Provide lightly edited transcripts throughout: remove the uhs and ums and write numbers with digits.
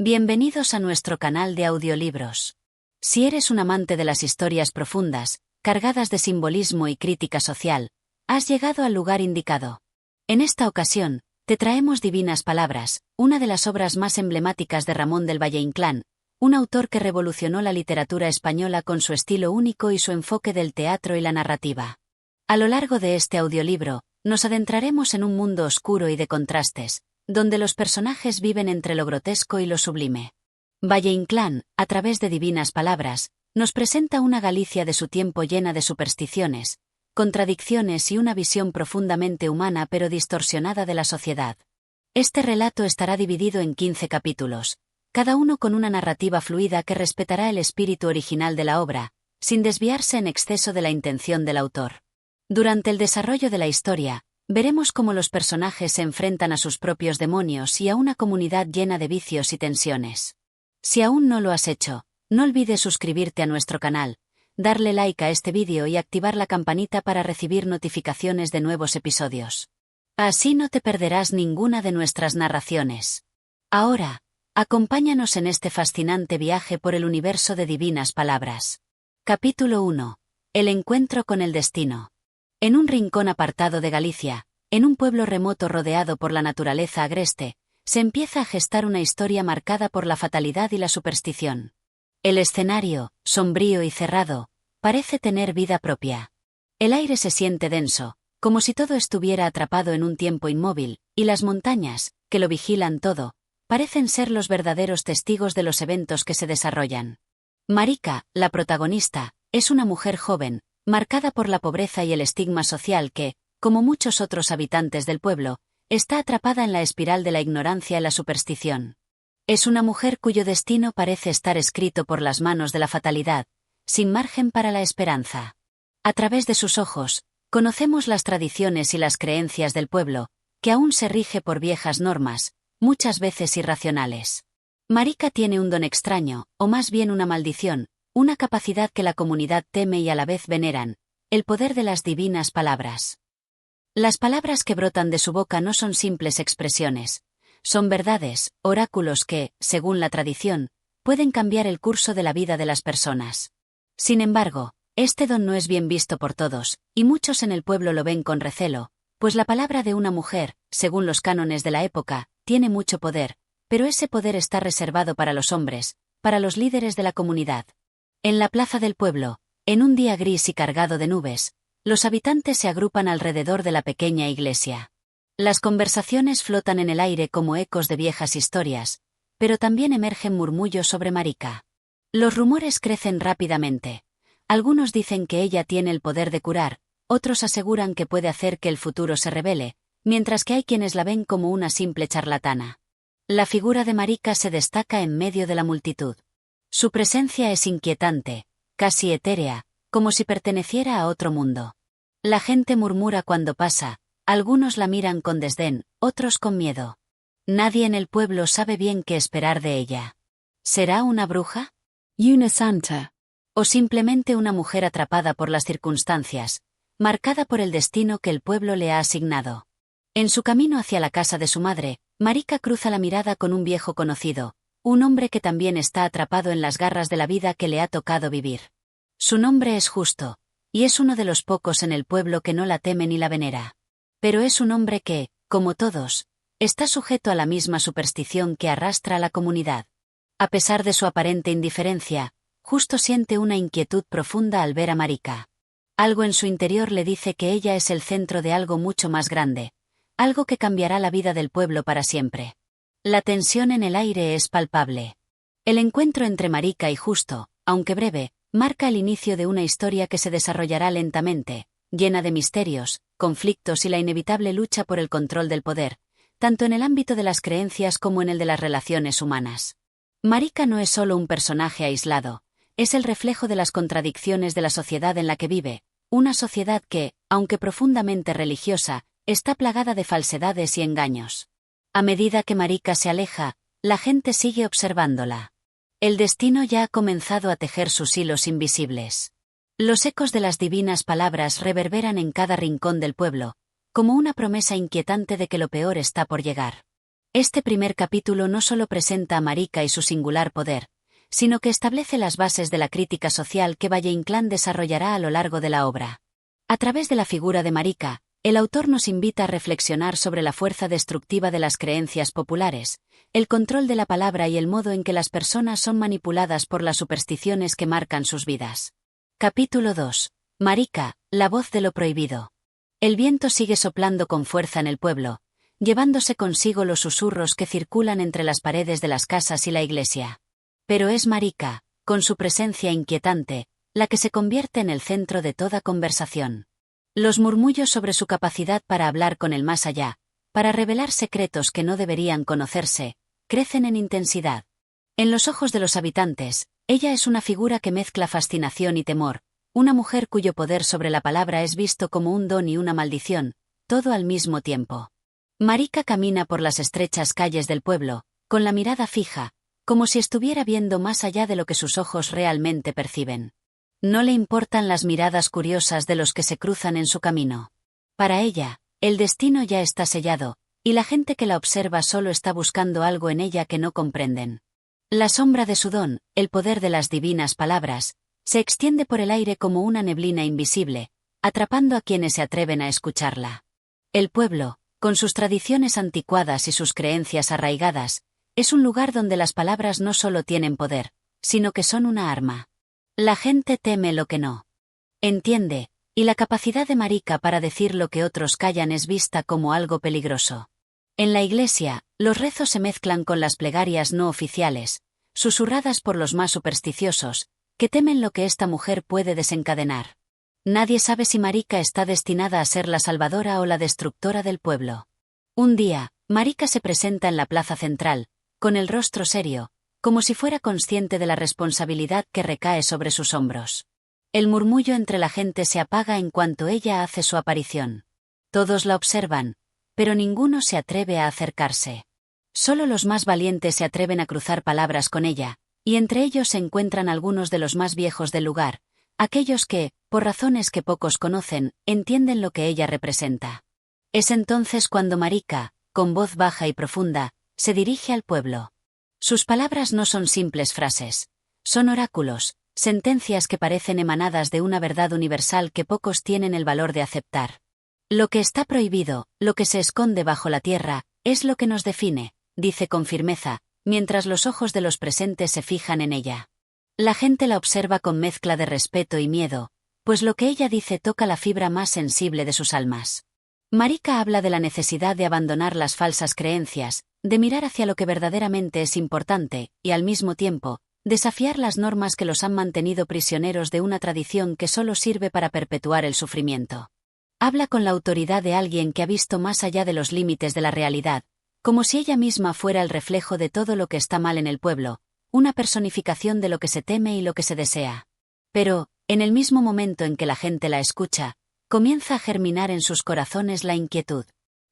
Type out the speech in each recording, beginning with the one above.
Bienvenidos a nuestro canal de audiolibros. Si eres un amante de las historias profundas, cargadas de simbolismo y crítica social, has llegado al lugar indicado. En esta ocasión, te traemos Divinas Palabras, una de las obras más emblemáticas de Ramón del Valle-Inclán, un autor que revolucionó la literatura española con su estilo único y su enfoque del teatro y la narrativa. A lo largo de este audiolibro, nos adentraremos en un mundo oscuro y de contrastes, donde los personajes viven entre lo grotesco y lo sublime. Valle-Inclán, a través de Divinas Palabras, nos presenta una Galicia de su tiempo llena de supersticiones, contradicciones y una visión profundamente humana pero distorsionada de la sociedad. Este relato estará dividido en 15 capítulos, cada uno con una narrativa fluida que respetará el espíritu original de la obra, sin desviarse en exceso de la intención del autor. Durante el desarrollo de la historia, veremos cómo los personajes se enfrentan a sus propios demonios y a una comunidad llena de vicios y tensiones. Si aún no lo has hecho, no olvides suscribirte a nuestro canal, darle like a este vídeo y activar la campanita para recibir notificaciones de nuevos episodios. Así no te perderás ninguna de nuestras narraciones. Ahora, acompáñanos en este fascinante viaje por el universo de Divinas Palabras. Capítulo 1. El encuentro con el destino. En un rincón apartado de Galicia, en un pueblo remoto rodeado por la naturaleza agreste, se empieza a gestar una historia marcada por la fatalidad y la superstición. El escenario, sombrío y cerrado, parece tener vida propia. El aire se siente denso, como si todo estuviera atrapado en un tiempo inmóvil, y las montañas, que lo vigilan todo, parecen ser los verdaderos testigos de los eventos que se desarrollan. Marica, la protagonista, es una mujer joven, marcada por la pobreza y el estigma social que, como muchos otros habitantes del pueblo, está atrapada en la espiral de la ignorancia y la superstición. Es una mujer cuyo destino parece estar escrito por las manos de la fatalidad, sin margen para la esperanza. A través de sus ojos, conocemos las tradiciones y las creencias del pueblo, que aún se rige por viejas normas, muchas veces irracionales. Marica tiene un don extraño, o más bien una maldición, una capacidad que la comunidad teme y a la vez veneran, el poder de las divinas palabras. Las palabras que brotan de su boca no son simples expresiones, son verdades, oráculos que, según la tradición, pueden cambiar el curso de la vida de las personas. Sin embargo, este don no es bien visto por todos, y muchos en el pueblo lo ven con recelo, pues la palabra de una mujer, según los cánones de la época, tiene mucho poder, pero ese poder está reservado para los hombres, para los líderes de la comunidad. En la plaza del pueblo, en un día gris y cargado de nubes, los habitantes se agrupan alrededor de la pequeña iglesia. Las conversaciones flotan en el aire como ecos de viejas historias, pero también emergen murmullos sobre Marica. Los rumores crecen rápidamente. Algunos dicen que ella tiene el poder de curar, otros aseguran que puede hacer que el futuro se revele, mientras que hay quienes la ven como una simple charlatana. La figura de Marica se destaca en medio de la multitud. Su presencia es inquietante, casi etérea, como si perteneciera a otro mundo. La gente murmura cuando pasa, algunos la miran con desdén, otros con miedo. Nadie en el pueblo sabe bien qué esperar de ella. ¿Será una bruja? ¿Una santa? ¿O simplemente una mujer atrapada por las circunstancias, marcada por el destino que el pueblo le ha asignado? En su camino hacia la casa de su madre, Marica cruza la mirada con un viejo conocido, un hombre que también está atrapado en las garras de la vida que le ha tocado vivir. Su nombre es Justo, y es uno de los pocos en el pueblo que no la teme ni la venera. Pero es un hombre que, como todos, está sujeto a la misma superstición que arrastra a la comunidad. A pesar de su aparente indiferencia, Justo siente una inquietud profunda al ver a Marica. Algo en su interior le dice que ella es el centro de algo mucho más grande, algo que cambiará la vida del pueblo para siempre. La tensión en el aire es palpable. El encuentro entre Marica y Justo, aunque breve, marca el inicio de una historia que se desarrollará lentamente, llena de misterios, conflictos y la inevitable lucha por el control del poder, tanto en el ámbito de las creencias como en el de las relaciones humanas. Marica no es solo un personaje aislado, es el reflejo de las contradicciones de la sociedad en la que vive, una sociedad que, aunque profundamente religiosa, está plagada de falsedades y engaños. A medida que Marica se aleja, la gente sigue observándola. El destino ya ha comenzado a tejer sus hilos invisibles. Los ecos de las divinas palabras reverberan en cada rincón del pueblo, como una promesa inquietante de que lo peor está por llegar. Este primer capítulo no solo presenta a Marika y su singular poder, sino que establece las bases de la crítica social que Valle-Inclán desarrollará a lo largo de la obra. A través de la figura de Marika, el autor nos invita a reflexionar sobre la fuerza destructiva de las creencias populares, el control de la palabra y el modo en que las personas son manipuladas por las supersticiones que marcan sus vidas. Capítulo 2. Marika, la voz de lo prohibido. El viento sigue soplando con fuerza en el pueblo, llevándose consigo los susurros que circulan entre las paredes de las casas y la iglesia. Pero es Marika, con su presencia inquietante, la que se convierte en el centro de toda conversación. Los murmullos sobre su capacidad para hablar con el más allá, para revelar secretos que no deberían conocerse, crecen en intensidad. En los ojos de los habitantes, ella es una figura que mezcla fascinación y temor, una mujer cuyo poder sobre la palabra es visto como un don y una maldición, todo al mismo tiempo. Marika camina por las estrechas calles del pueblo, con la mirada fija, como si estuviera viendo más allá de lo que sus ojos realmente perciben. No le importan las miradas curiosas de los que se cruzan en su camino. Para ella, el destino ya está sellado, y la gente que la observa solo está buscando algo en ella que no comprenden. La sombra de su don, el poder de las divinas palabras, se extiende por el aire como una neblina invisible, atrapando a quienes se atreven a escucharla. El pueblo, con sus tradiciones anticuadas y sus creencias arraigadas, es un lugar donde las palabras no solo tienen poder, sino que son una arma. La gente teme lo que no entiende, y la capacidad de Marika para decir lo que otros callan es vista como algo peligroso. En la iglesia, los rezos se mezclan con las plegarias no oficiales, susurradas por los más supersticiosos, que temen lo que esta mujer puede desencadenar. Nadie sabe si Marika está destinada a ser la salvadora o la destructora del pueblo. Un día, Marika se presenta en la plaza central, con el rostro serio, como si fuera consciente de la responsabilidad que recae sobre sus hombros. El murmullo entre la gente se apaga en cuanto ella hace su aparición. Todos la observan, pero ninguno se atreve a acercarse. Solo los más valientes se atreven a cruzar palabras con ella, y entre ellos se encuentran algunos de los más viejos del lugar, aquellos que, por razones que pocos conocen, entienden lo que ella representa. Es entonces cuando Marika, con voz baja y profunda, se dirige al pueblo. Sus palabras no son simples frases, son oráculos, sentencias que parecen emanadas de una verdad universal que pocos tienen el valor de aceptar. Lo que está prohibido, lo que se esconde bajo la tierra, es lo que nos define, dice con firmeza, mientras los ojos de los presentes se fijan en ella. La gente la observa con mezcla de respeto y miedo, pues lo que ella dice toca la fibra más sensible de sus almas. Marika habla de la necesidad de abandonar las falsas creencias, de mirar hacia lo que verdaderamente es importante, y al mismo tiempo, desafiar las normas que los han mantenido prisioneros de una tradición que solo sirve para perpetuar el sufrimiento. Habla con la autoridad de alguien que ha visto más allá de los límites de la realidad, como si ella misma fuera el reflejo de todo lo que está mal en el pueblo, una personificación de lo que se teme y lo que se desea. Pero, en el mismo momento en que la gente la escucha, comienza a germinar en sus corazones la inquietud.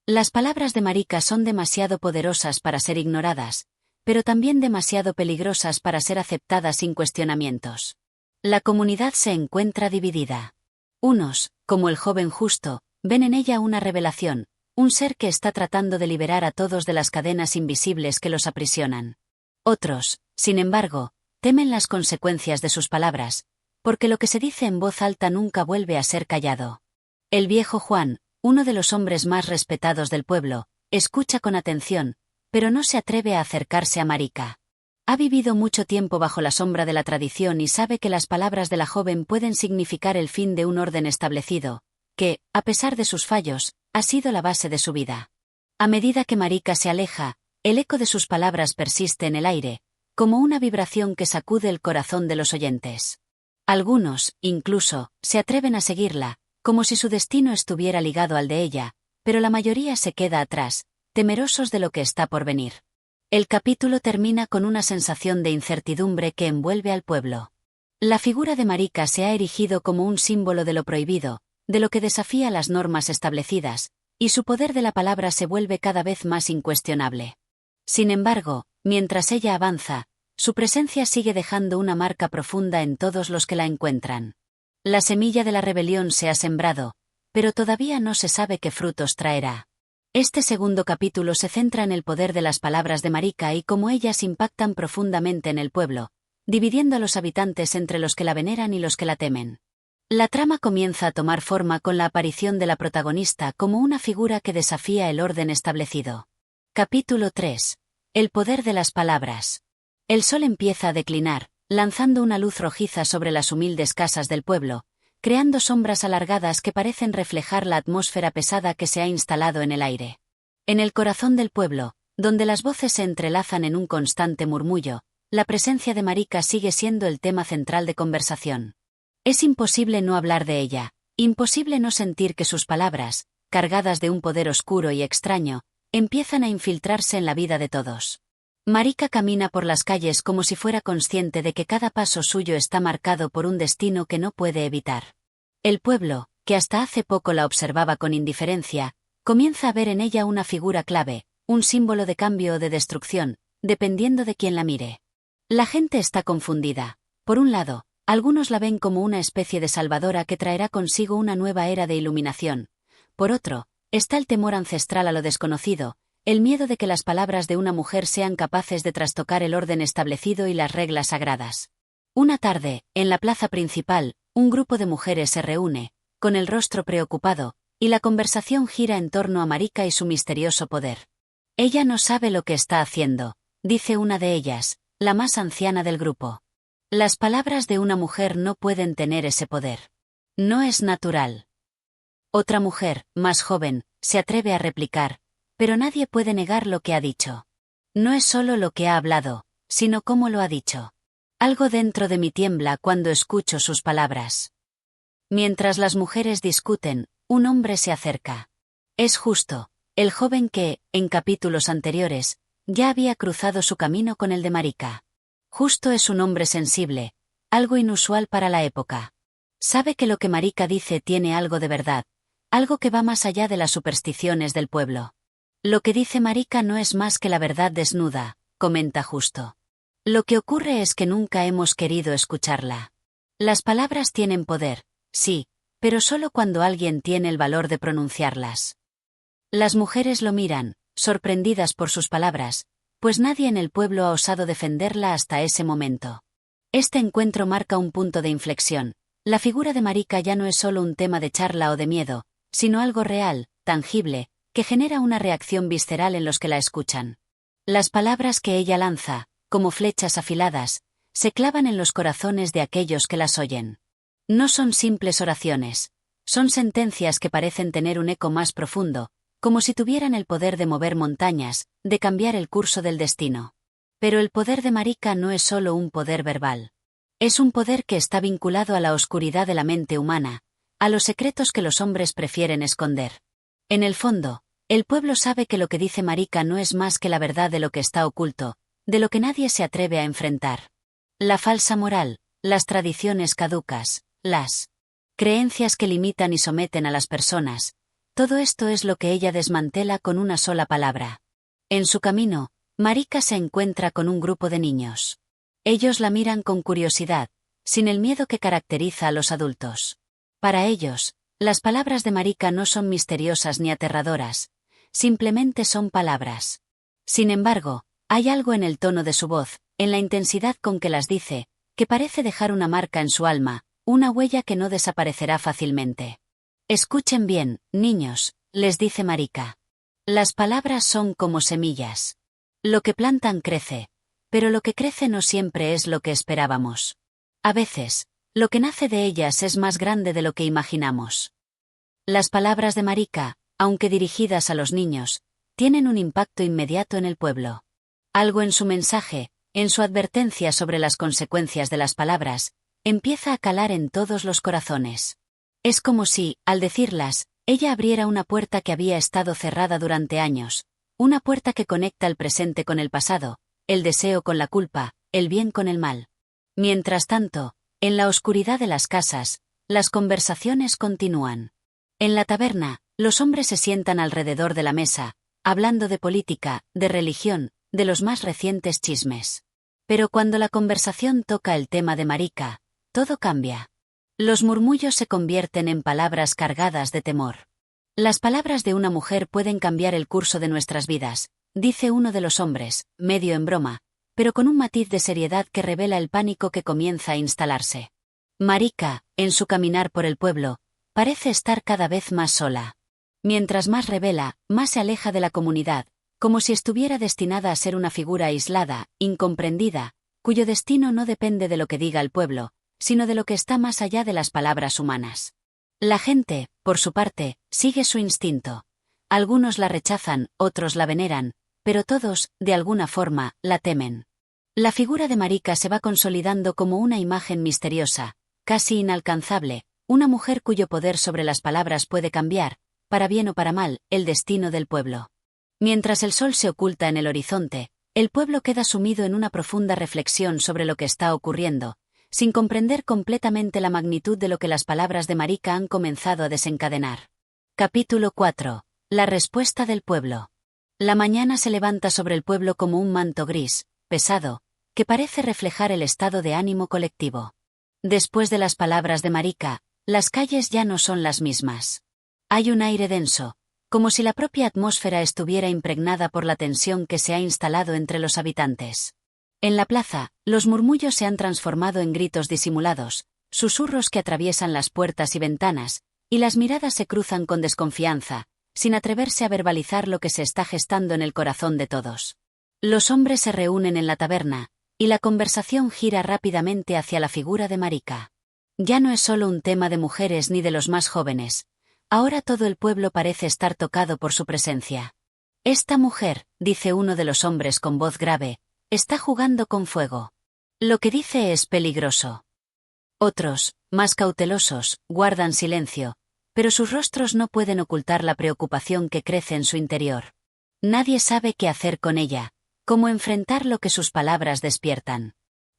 Las palabras de Marika son demasiado poderosas para ser ignoradas, pero también demasiado peligrosas para ser aceptadas sin cuestionamientos. La comunidad se encuentra dividida. Unos, como el joven justo, ven en ella una revelación, un ser que está tratando de liberar a todos de las cadenas invisibles que los aprisionan. Otros, sin embargo, temen las consecuencias de sus palabras, porque lo que se dice en voz alta nunca vuelve a ser callado. El viejo Juan, uno de los hombres más respetados del pueblo, escucha con atención, pero no se atreve a acercarse a Marika. Ha vivido mucho tiempo bajo la sombra de la tradición y sabe que las palabras de la joven pueden significar el fin de un orden establecido, que, a pesar de sus fallos, ha sido la base de su vida. A medida que Marika se aleja, el eco de sus palabras persiste en el aire, como una vibración que sacude el corazón de los oyentes. Algunos, incluso, se atreven a seguirla, como si su destino estuviera ligado al de ella, pero la mayoría se queda atrás, temerosos de lo que está por venir. El capítulo termina con una sensación de incertidumbre que envuelve al pueblo. La figura de Marika se ha erigido como un símbolo de lo prohibido, de lo que desafía las normas establecidas, y su poder de la palabra se vuelve cada vez más incuestionable. Sin embargo, mientras ella avanza, su presencia sigue dejando una marca profunda en todos los que la encuentran. La semilla de la rebelión se ha sembrado, pero todavía no se sabe qué frutos traerá. Este segundo capítulo se centra en el poder de las palabras de Marika y cómo ellas impactan profundamente en el pueblo, dividiendo a los habitantes entre los que la veneran y los que la temen. La trama comienza a tomar forma con la aparición de la protagonista como una figura que desafía el orden establecido. Capítulo 3. El poder de las palabras. El sol empieza a declinar, lanzando una luz rojiza sobre las humildes casas del pueblo, creando sombras alargadas que parecen reflejar la atmósfera pesada que se ha instalado en el aire. En el corazón del pueblo, donde las voces se entrelazan en un constante murmullo, la presencia de Marika sigue siendo el tema central de conversación. Es imposible no hablar de ella, imposible no sentir que sus palabras, cargadas de un poder oscuro y extraño, empiezan a infiltrarse en la vida de todos. Marika camina por las calles como si fuera consciente de que cada paso suyo está marcado por un destino que no puede evitar. El pueblo, que hasta hace poco la observaba con indiferencia, comienza a ver en ella una figura clave, un símbolo de cambio o de destrucción, dependiendo de quién la mire. La gente está confundida. Por un lado, algunos la ven como una especie de salvadora que traerá consigo una nueva era de iluminación. Por otro, está el temor ancestral a lo desconocido, el miedo de que las palabras de una mujer sean capaces de trastocar el orden establecido y las reglas sagradas. Una tarde, en la plaza principal, un grupo de mujeres se reúne, con el rostro preocupado, y la conversación gira en torno a Marika y su misterioso poder. Ella no sabe lo que está haciendo, dice una de ellas, la más anciana del grupo. Las palabras de una mujer no pueden tener ese poder. No es natural. Otra mujer, más joven, se atreve a replicar, pero nadie puede negar lo que ha dicho. No es solo lo que ha hablado, sino cómo lo ha dicho. Algo dentro de mí tiembla cuando escucho sus palabras. Mientras las mujeres discuten, un hombre se acerca. Es Justo, el joven que, en capítulos anteriores, ya había cruzado su camino con el de Marika. Justo es un hombre sensible, algo inusual para la época. Sabe que lo que Marika dice tiene algo de verdad, algo que va más allá de las supersticiones del pueblo. Lo que dice Marika no es más que la verdad desnuda, comenta Justo. Lo que ocurre es que nunca hemos querido escucharla. Las palabras tienen poder, sí, pero solo cuando alguien tiene el valor de pronunciarlas. Las mujeres lo miran, sorprendidas por sus palabras, pues nadie en el pueblo ha osado defenderla hasta ese momento. Este encuentro marca un punto de inflexión. La figura de Marika ya no es solo un tema de charla o de miedo, sino algo real, tangible, que genera una reacción visceral en los que la escuchan. Las palabras que ella lanza, como flechas afiladas, se clavan en los corazones de aquellos que las oyen. No son simples oraciones, son sentencias que parecen tener un eco más profundo, como si tuvieran el poder de mover montañas, de cambiar el curso del destino. Pero el poder de Marika no es solo un poder verbal. Es un poder que está vinculado a la oscuridad de la mente humana, a los secretos que los hombres prefieren esconder. En el fondo, el pueblo sabe que lo que dice Marika no es más que la verdad de lo que está oculto, de lo que nadie se atreve a enfrentar. La falsa moral, las tradiciones caducas, las creencias que limitan y someten a las personas, todo esto es lo que ella desmantela con una sola palabra. En su camino, Marika se encuentra con un grupo de niños. Ellos la miran con curiosidad, sin el miedo que caracteriza a los adultos. Para ellos, las palabras de Marika no son misteriosas ni aterradoras, simplemente son palabras. Sin embargo, hay algo en el tono de su voz, en la intensidad con que las dice, que parece dejar una marca en su alma, una huella que no desaparecerá fácilmente. Escuchen bien, niños, les dice Marika. Las palabras son como semillas. Lo que plantan crece, pero lo que crece no siempre es lo que esperábamos. A veces, lo que nace de ellas es más grande de lo que imaginamos. Las palabras de Marika, aunque dirigidas a los niños, tienen un impacto inmediato en el pueblo. Algo en su mensaje, en su advertencia sobre las consecuencias de las palabras, empieza a calar en todos los corazones. Es como si, al decirlas, ella abriera una puerta que había estado cerrada durante años, una puerta que conecta el presente con el pasado, el deseo con la culpa, el bien con el mal. Mientras tanto, en la oscuridad de las casas, las conversaciones continúan. En la taberna, los hombres se sientan alrededor de la mesa, hablando de política, de religión, de los más recientes chismes. Pero cuando la conversación toca el tema de Marika, todo cambia. Los murmullos se convierten en palabras cargadas de temor. Las palabras de una mujer pueden cambiar el curso de nuestras vidas, dice uno de los hombres, medio en broma, pero con un matiz de seriedad que revela el pánico que comienza a instalarse. Marika, en su caminar por el pueblo, parece estar cada vez más sola. Mientras más revela, más se aleja de la comunidad, como si estuviera destinada a ser una figura aislada, incomprendida, cuyo destino no depende de lo que diga el pueblo, sino de lo que está más allá de las palabras humanas. La gente, por su parte, sigue su instinto. Algunos la rechazan, otros la veneran, pero todos, de alguna forma, la temen. La figura de Marika se va consolidando como una imagen misteriosa, casi inalcanzable, una mujer cuyo poder sobre las palabras puede cambiar, para bien o para mal, el destino del pueblo. Mientras el sol se oculta en el horizonte, el pueblo queda sumido en una profunda reflexión sobre lo que está ocurriendo, sin comprender completamente la magnitud de lo que las palabras de Marika han comenzado a desencadenar. Capítulo 4. La respuesta del pueblo. La mañana se levanta sobre el pueblo como un manto gris, pesado, que parece reflejar el estado de ánimo colectivo. Después de las palabras de Marika, las calles ya no son las mismas. Hay un aire denso, como si la propia atmósfera estuviera impregnada por la tensión que se ha instalado entre los habitantes. En la plaza, los murmullos se han transformado en gritos disimulados, susurros que atraviesan las puertas y ventanas, y las miradas se cruzan con desconfianza, sin atreverse a verbalizar lo que se está gestando en el corazón de todos. Los hombres se reúnen en la taberna, y la conversación gira rápidamente hacia la figura de Marika. Ya no es solo un tema de mujeres ni de los más jóvenes. Ahora todo el pueblo parece estar tocado por su presencia. Esta mujer, dice uno de los hombres con voz grave, está jugando con fuego. Lo que dice es peligroso. Otros, más cautelosos, guardan silencio, pero sus rostros no pueden ocultar la preocupación que crece en su interior. Nadie sabe qué hacer con ella, cómo enfrentar lo que sus palabras despiertan.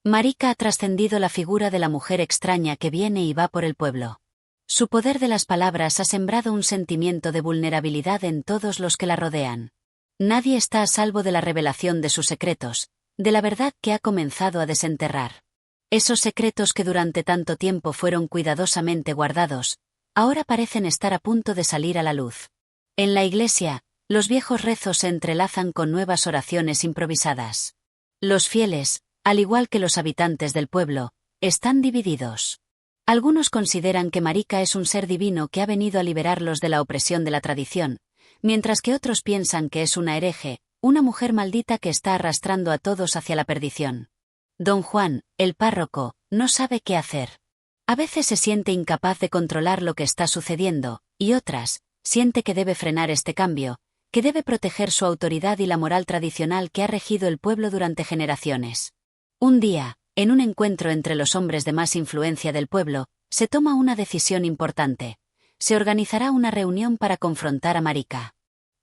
Marika ha trascendido la figura de la mujer extraña que viene y va por el pueblo. Su poder de las palabras ha sembrado un sentimiento de vulnerabilidad en todos los que la rodean. Nadie está a salvo de la revelación de sus secretos, de la verdad que ha comenzado a desenterrar. Esos secretos que durante tanto tiempo fueron cuidadosamente guardados, ahora parecen estar a punto de salir a la luz. En la iglesia, los viejos rezos se entrelazan con nuevas oraciones improvisadas. Los fieles, al igual que los habitantes del pueblo, están divididos. Algunos consideran que Marika es un ser divino que ha venido a liberarlos de la opresión de la tradición, mientras que otros piensan que es una hereje, una mujer maldita que está arrastrando a todos hacia la perdición. Don Juan, el párroco, no sabe qué hacer. A veces se siente incapaz de controlar lo que está sucediendo, y otras, siente que debe frenar este cambio, que debe proteger su autoridad y la moral tradicional que ha regido el pueblo durante generaciones. Un día, en un encuentro entre los hombres de más influencia del pueblo, se toma una decisión importante. Se organizará una reunión para confrontar a Marika.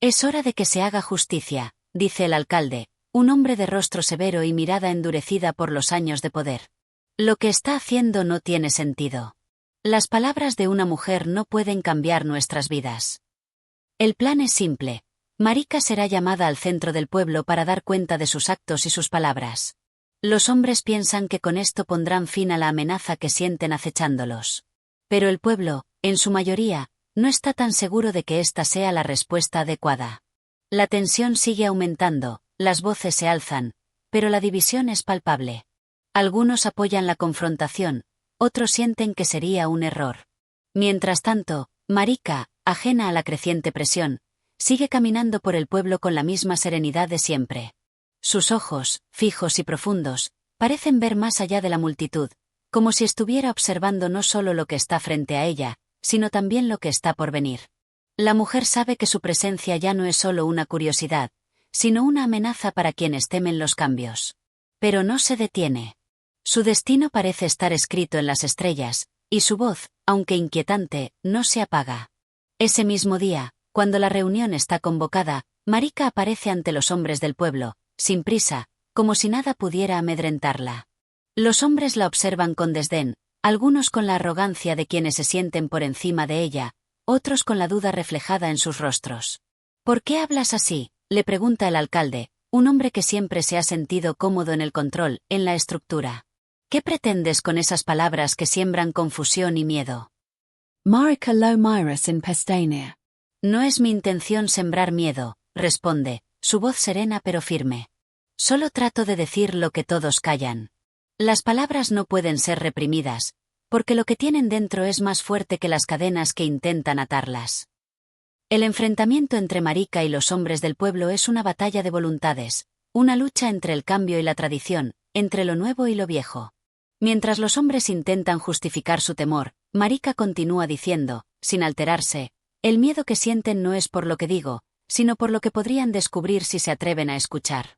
Es hora de que se haga justicia, dice el alcalde, un hombre de rostro severo y mirada endurecida por los años de poder. Lo que está haciendo no tiene sentido. Las palabras de una mujer no pueden cambiar nuestras vidas. El plan es simple. Marika será llamada al centro del pueblo para dar cuenta de sus actos y sus palabras. Los hombres piensan que con esto pondrán fin a la amenaza que sienten acechándolos. Pero el pueblo, en su mayoría, no está tan seguro de que esta sea la respuesta adecuada. La tensión sigue aumentando, las voces se alzan, pero la división es palpable. Algunos apoyan la confrontación, otros sienten que sería un error. Mientras tanto, Marika, ajena a la creciente presión, sigue caminando por el pueblo con la misma serenidad de siempre. Sus ojos, fijos y profundos, parecen ver más allá de la multitud, como si estuviera observando no solo lo que está frente a ella, sino también lo que está por venir. La mujer sabe que su presencia ya no es solo una curiosidad, sino una amenaza para quienes temen los cambios. Pero no se detiene. Su destino parece estar escrito en las estrellas, y su voz, aunque inquietante, no se apaga. Ese mismo día, cuando la reunión está convocada, Marika aparece ante los hombres del pueblo, sin prisa, como si nada pudiera amedrentarla. Los hombres la observan con desdén, algunos con la arrogancia de quienes se sienten por encima de ella, otros con la duda reflejada en sus rostros. ¿Por qué hablas así?, le pregunta el alcalde, un hombre que siempre se ha sentido cómodo en el control, en la estructura. ¿Qué pretendes con esas palabras que siembran confusión y miedo? Marika lo miras in pestaña. No es mi intención sembrar miedo, responde, su voz serena pero firme. Solo trato de decir lo que todos callan. Las palabras no pueden ser reprimidas, porque lo que tienen dentro es más fuerte que las cadenas que intentan atarlas. El enfrentamiento entre Marika y los hombres del pueblo es una batalla de voluntades, una lucha entre el cambio y la tradición, entre lo nuevo y lo viejo. Mientras los hombres intentan justificar su temor, Marika continúa diciendo, sin alterarse, el miedo que sienten no es por lo que digo, sino por lo que podrían descubrir si se atreven a escuchar.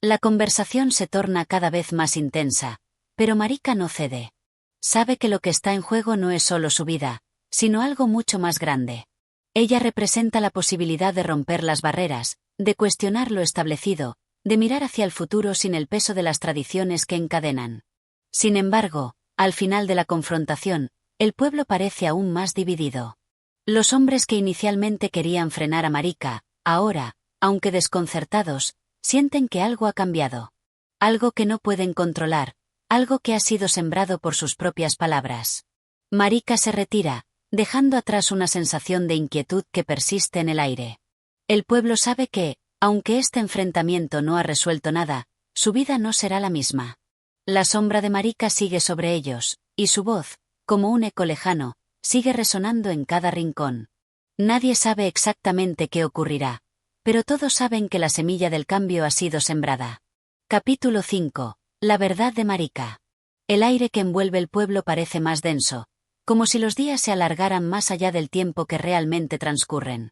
La conversación se torna cada vez más intensa, pero Marika no cede. Sabe que lo que está en juego no es solo su vida, sino algo mucho más grande. Ella representa la posibilidad de romper las barreras, de cuestionar lo establecido, de mirar hacia el futuro sin el peso de las tradiciones que encadenan. Sin embargo, al final de la confrontación, el pueblo parece aún más dividido. Los hombres que inicialmente querían frenar a Marika, ahora, aunque desconcertados, sienten que algo ha cambiado. Algo que no pueden controlar, algo que ha sido sembrado por sus propias palabras. Marika se retira, dejando atrás una sensación de inquietud que persiste en el aire. El pueblo sabe que, aunque este enfrentamiento no ha resuelto nada, su vida no será la misma. La sombra de Marika sigue sobre ellos, y su voz, como un eco lejano, sigue resonando en cada rincón. Nadie sabe exactamente qué ocurrirá, pero todos saben que la semilla del cambio ha sido sembrada. Capítulo 5. La verdad de Marika. El aire que envuelve el pueblo parece más denso, como si los días se alargaran más allá del tiempo que realmente transcurren.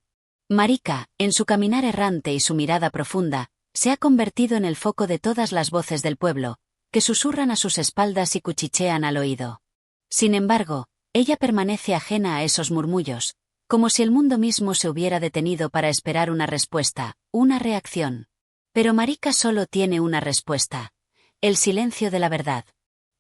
Marika, en su caminar errante y su mirada profunda, se ha convertido en el foco de todas las voces del pueblo, que susurran a sus espaldas y cuchichean al oído. Sin embargo, ella permanece ajena a esos murmullos, como si el mundo mismo se hubiera detenido para esperar una respuesta, una reacción. Pero Marika solo tiene una respuesta: el silencio de la verdad.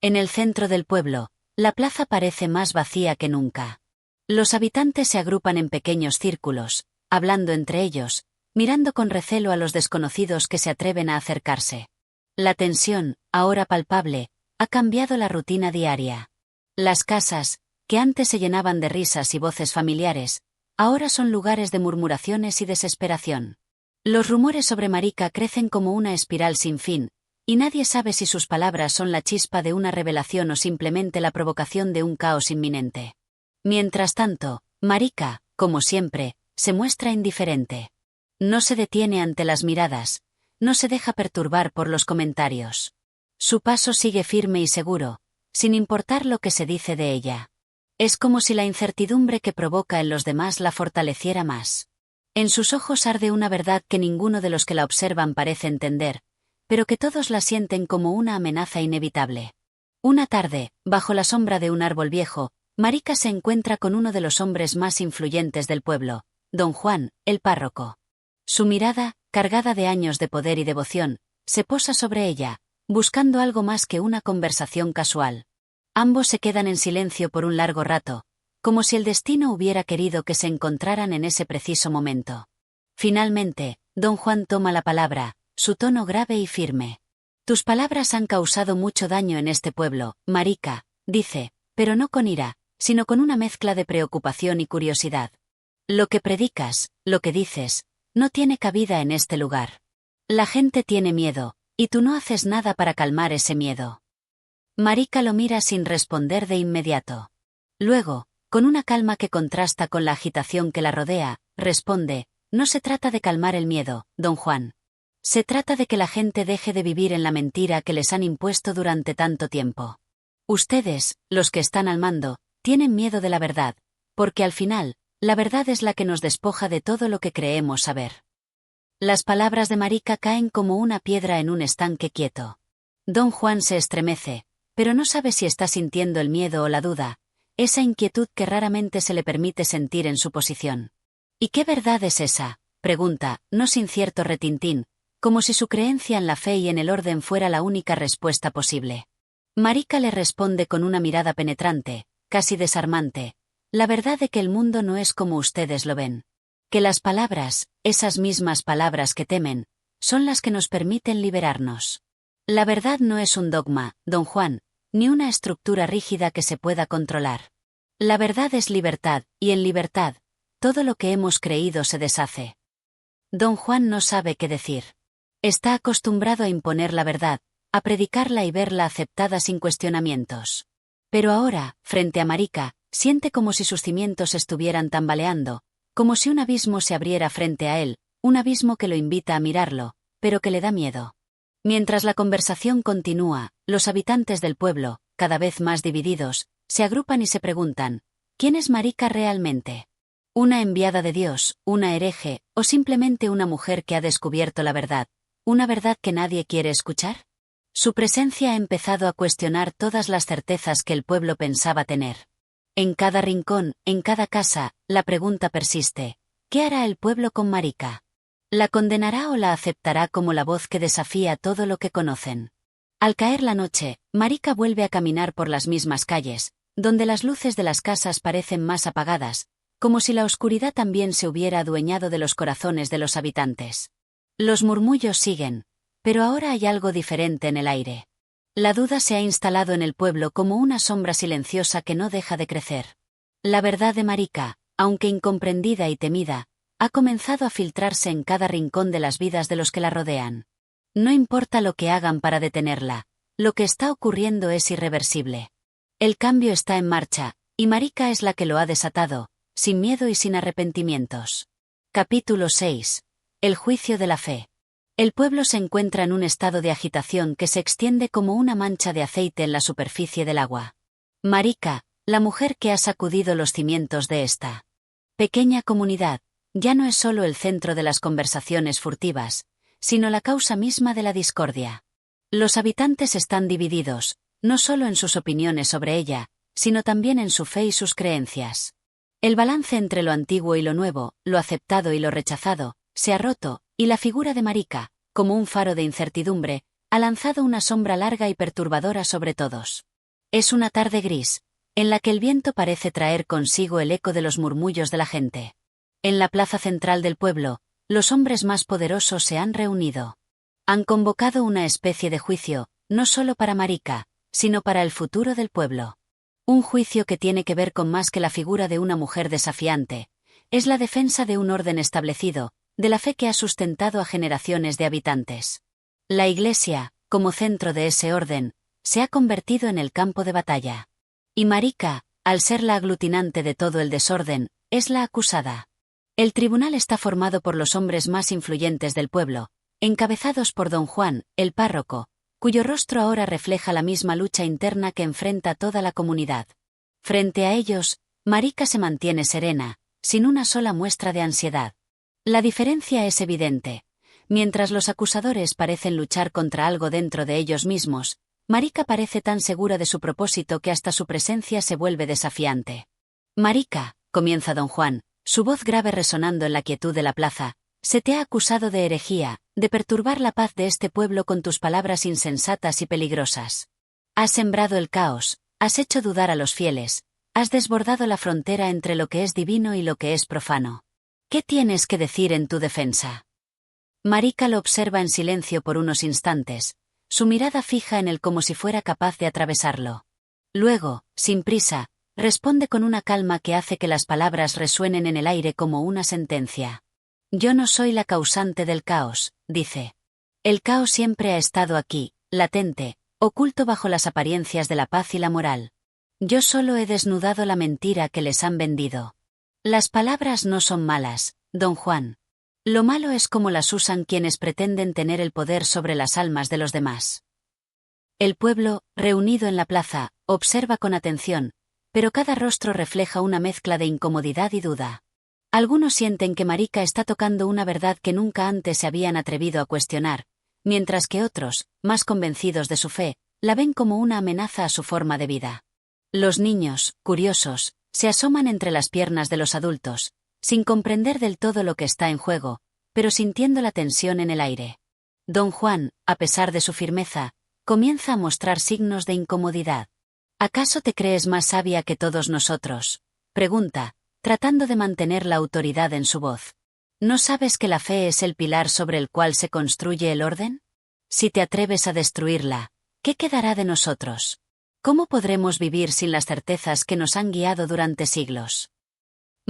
En el centro del pueblo, la plaza parece más vacía que nunca. Los habitantes se agrupan en pequeños círculos, hablando entre ellos, mirando con recelo a los desconocidos que se atreven a acercarse. La tensión, ahora palpable, ha cambiado la rutina diaria. Las casas, que antes se llenaban de risas y voces familiares, ahora son lugares de murmuraciones y desesperación. Los rumores sobre Marika crecen como una espiral sin fin, y nadie sabe si sus palabras son la chispa de una revelación o simplemente la provocación de un caos inminente. Mientras tanto, Marika, como siempre, se muestra indiferente. No se detiene ante las miradas, no se deja perturbar por los comentarios. Su paso sigue firme y seguro, sin importar lo que se dice de ella. Es como si la incertidumbre que provoca en los demás la fortaleciera más. En sus ojos arde una verdad que ninguno de los que la observan parece entender, pero que todos la sienten como una amenaza inevitable. Una tarde, bajo la sombra de un árbol viejo, Marika se encuentra con uno de los hombres más influyentes del pueblo, don Juan, el párroco. Su mirada, cargada de años de poder y devoción, se posa sobre ella, buscando algo más que una conversación casual. Ambos se quedan en silencio por un largo rato, como si el destino hubiera querido que se encontraran en ese preciso momento. Finalmente, don Juan toma la palabra, su tono grave y firme. Tus palabras han causado mucho daño en este pueblo, Marika, dice, pero no con ira, sino con una mezcla de preocupación y curiosidad. Lo que predicas, lo que dices, no tiene cabida en este lugar. La gente tiene miedo, y tú no haces nada para calmar ese miedo. Marika lo mira sin responder de inmediato. Luego, con una calma que contrasta con la agitación que la rodea, responde, no se trata de calmar el miedo, don Juan. Se trata de que la gente deje de vivir en la mentira que les han impuesto durante tanto tiempo. Ustedes, los que están al mando, tienen miedo de la verdad, porque al final, la verdad es la que nos despoja de todo lo que creemos saber. Las palabras de Marika caen como una piedra en un estanque quieto. Don Juan se estremece, pero no sabe si está sintiendo el miedo o la duda, esa inquietud que raramente se le permite sentir en su posición. ¿Y qué verdad es esa?, pregunta, no sin cierto retintín, como si su creencia en la fe y en el orden fuera la única respuesta posible. Marika le responde con una mirada penetrante, casi desarmante, la verdad de que el mundo no es como ustedes lo ven. Que las palabras, esas mismas palabras que temen, son las que nos permiten liberarnos. La verdad no es un dogma, don Juan, ni una estructura rígida que se pueda controlar. La verdad es libertad, y en libertad, todo lo que hemos creído se deshace. Don Juan no sabe qué decir. Está acostumbrado a imponer la verdad, a predicarla y verla aceptada sin cuestionamientos. Pero ahora, frente a Marika, siente como si sus cimientos estuvieran tambaleando, como si un abismo se abriera frente a él, un abismo que lo invita a mirarlo, pero que le da miedo. Mientras la conversación continúa, los habitantes del pueblo, cada vez más divididos, se agrupan y se preguntan, ¿quién es Marika realmente? ¿Una enviada de Dios, una hereje, o simplemente una mujer que ha descubierto la verdad, una verdad que nadie quiere escuchar? Su presencia ha empezado a cuestionar todas las certezas que el pueblo pensaba tener. En cada rincón, en cada casa, la pregunta persiste, ¿qué hará el pueblo con Marika? ¿La condenará o la aceptará como la voz que desafía todo lo que conocen? Al caer la noche, Marika vuelve a caminar por las mismas calles, donde las luces de las casas parecen más apagadas, como si la oscuridad también se hubiera adueñado de los corazones de los habitantes. Los murmullos siguen, pero ahora hay algo diferente en el aire. La duda se ha instalado en el pueblo como una sombra silenciosa que no deja de crecer. La verdad de Marika, aunque incomprendida y temida, ha comenzado a filtrarse en cada rincón de las vidas de los que la rodean. No importa lo que hagan para detenerla, lo que está ocurriendo es irreversible. El cambio está en marcha, y Marika es la que lo ha desatado, sin miedo y sin arrepentimientos. Capítulo 6. El juicio de la fe. El pueblo se encuentra en un estado de agitación que se extiende como una mancha de aceite en la superficie del agua. Marika, la mujer que ha sacudido los cimientos de esta pequeña comunidad, ya no es solo el centro de las conversaciones furtivas, sino la causa misma de la discordia. Los habitantes están divididos, no solo en sus opiniones sobre ella, sino también en su fe y sus creencias. El balance entre lo antiguo y lo nuevo, lo aceptado y lo rechazado, se ha roto, y la figura de Marika, como un faro de incertidumbre, ha lanzado una sombra larga y perturbadora sobre todos. Es una tarde gris, en la que el viento parece traer consigo el eco de los murmullos de la gente. En la plaza central del pueblo, los hombres más poderosos se han reunido. Han convocado una especie de juicio, no solo para Marika, sino para el futuro del pueblo. Un juicio que tiene que ver con más que la figura de una mujer desafiante. Es la defensa de un orden establecido, de la fe que ha sustentado a generaciones de habitantes. La Iglesia, como centro de ese orden, se ha convertido en el campo de batalla. Y Marika, al ser la aglutinante de todo el desorden, es la acusada. El tribunal está formado por los hombres más influyentes del pueblo, encabezados por don Juan, el párroco, cuyo rostro ahora refleja la misma lucha interna que enfrenta toda la comunidad. Frente a ellos, Marika se mantiene serena, sin una sola muestra de ansiedad. La diferencia es evidente. Mientras los acusadores parecen luchar contra algo dentro de ellos mismos, Marika parece tan segura de su propósito que hasta su presencia se vuelve desafiante. Marika, comienza don Juan, su voz grave resonando en la quietud de la plaza, se te ha acusado de herejía, de perturbar la paz de este pueblo con tus palabras insensatas y peligrosas. Has sembrado el caos, has hecho dudar a los fieles, has desbordado la frontera entre lo que es divino y lo que es profano. ¿Qué tienes que decir en tu defensa? Marika lo observa en silencio por unos instantes, su mirada fija en él como si fuera capaz de atravesarlo. Luego, sin prisa, responde con una calma que hace que las palabras resuenen en el aire como una sentencia. Yo no soy la causante del caos, dice. El caos siempre ha estado aquí, latente, oculto bajo las apariencias de la paz y la moral. Yo solo he desnudado la mentira que les han vendido. Las palabras no son malas, don Juan. Lo malo es cómo las usan quienes pretenden tener el poder sobre las almas de los demás. El pueblo, reunido en la plaza, observa con atención, pero cada rostro refleja una mezcla de incomodidad y duda. Algunos sienten que Marika está tocando una verdad que nunca antes se habían atrevido a cuestionar, mientras que otros, más convencidos de su fe, la ven como una amenaza a su forma de vida. Los niños, curiosos, se asoman entre las piernas de los adultos, sin comprender del todo lo que está en juego, pero sintiendo la tensión en el aire. Don Juan, a pesar de su firmeza, comienza a mostrar signos de incomodidad. ¿Acaso te crees más sabia que todos nosotros?, pregunta, tratando de mantener la autoridad en su voz. ¿No sabes que la fe es el pilar sobre el cual se construye el orden? Si te atreves a destruirla, ¿qué quedará de nosotros? ¿Cómo podremos vivir sin las certezas que nos han guiado durante siglos?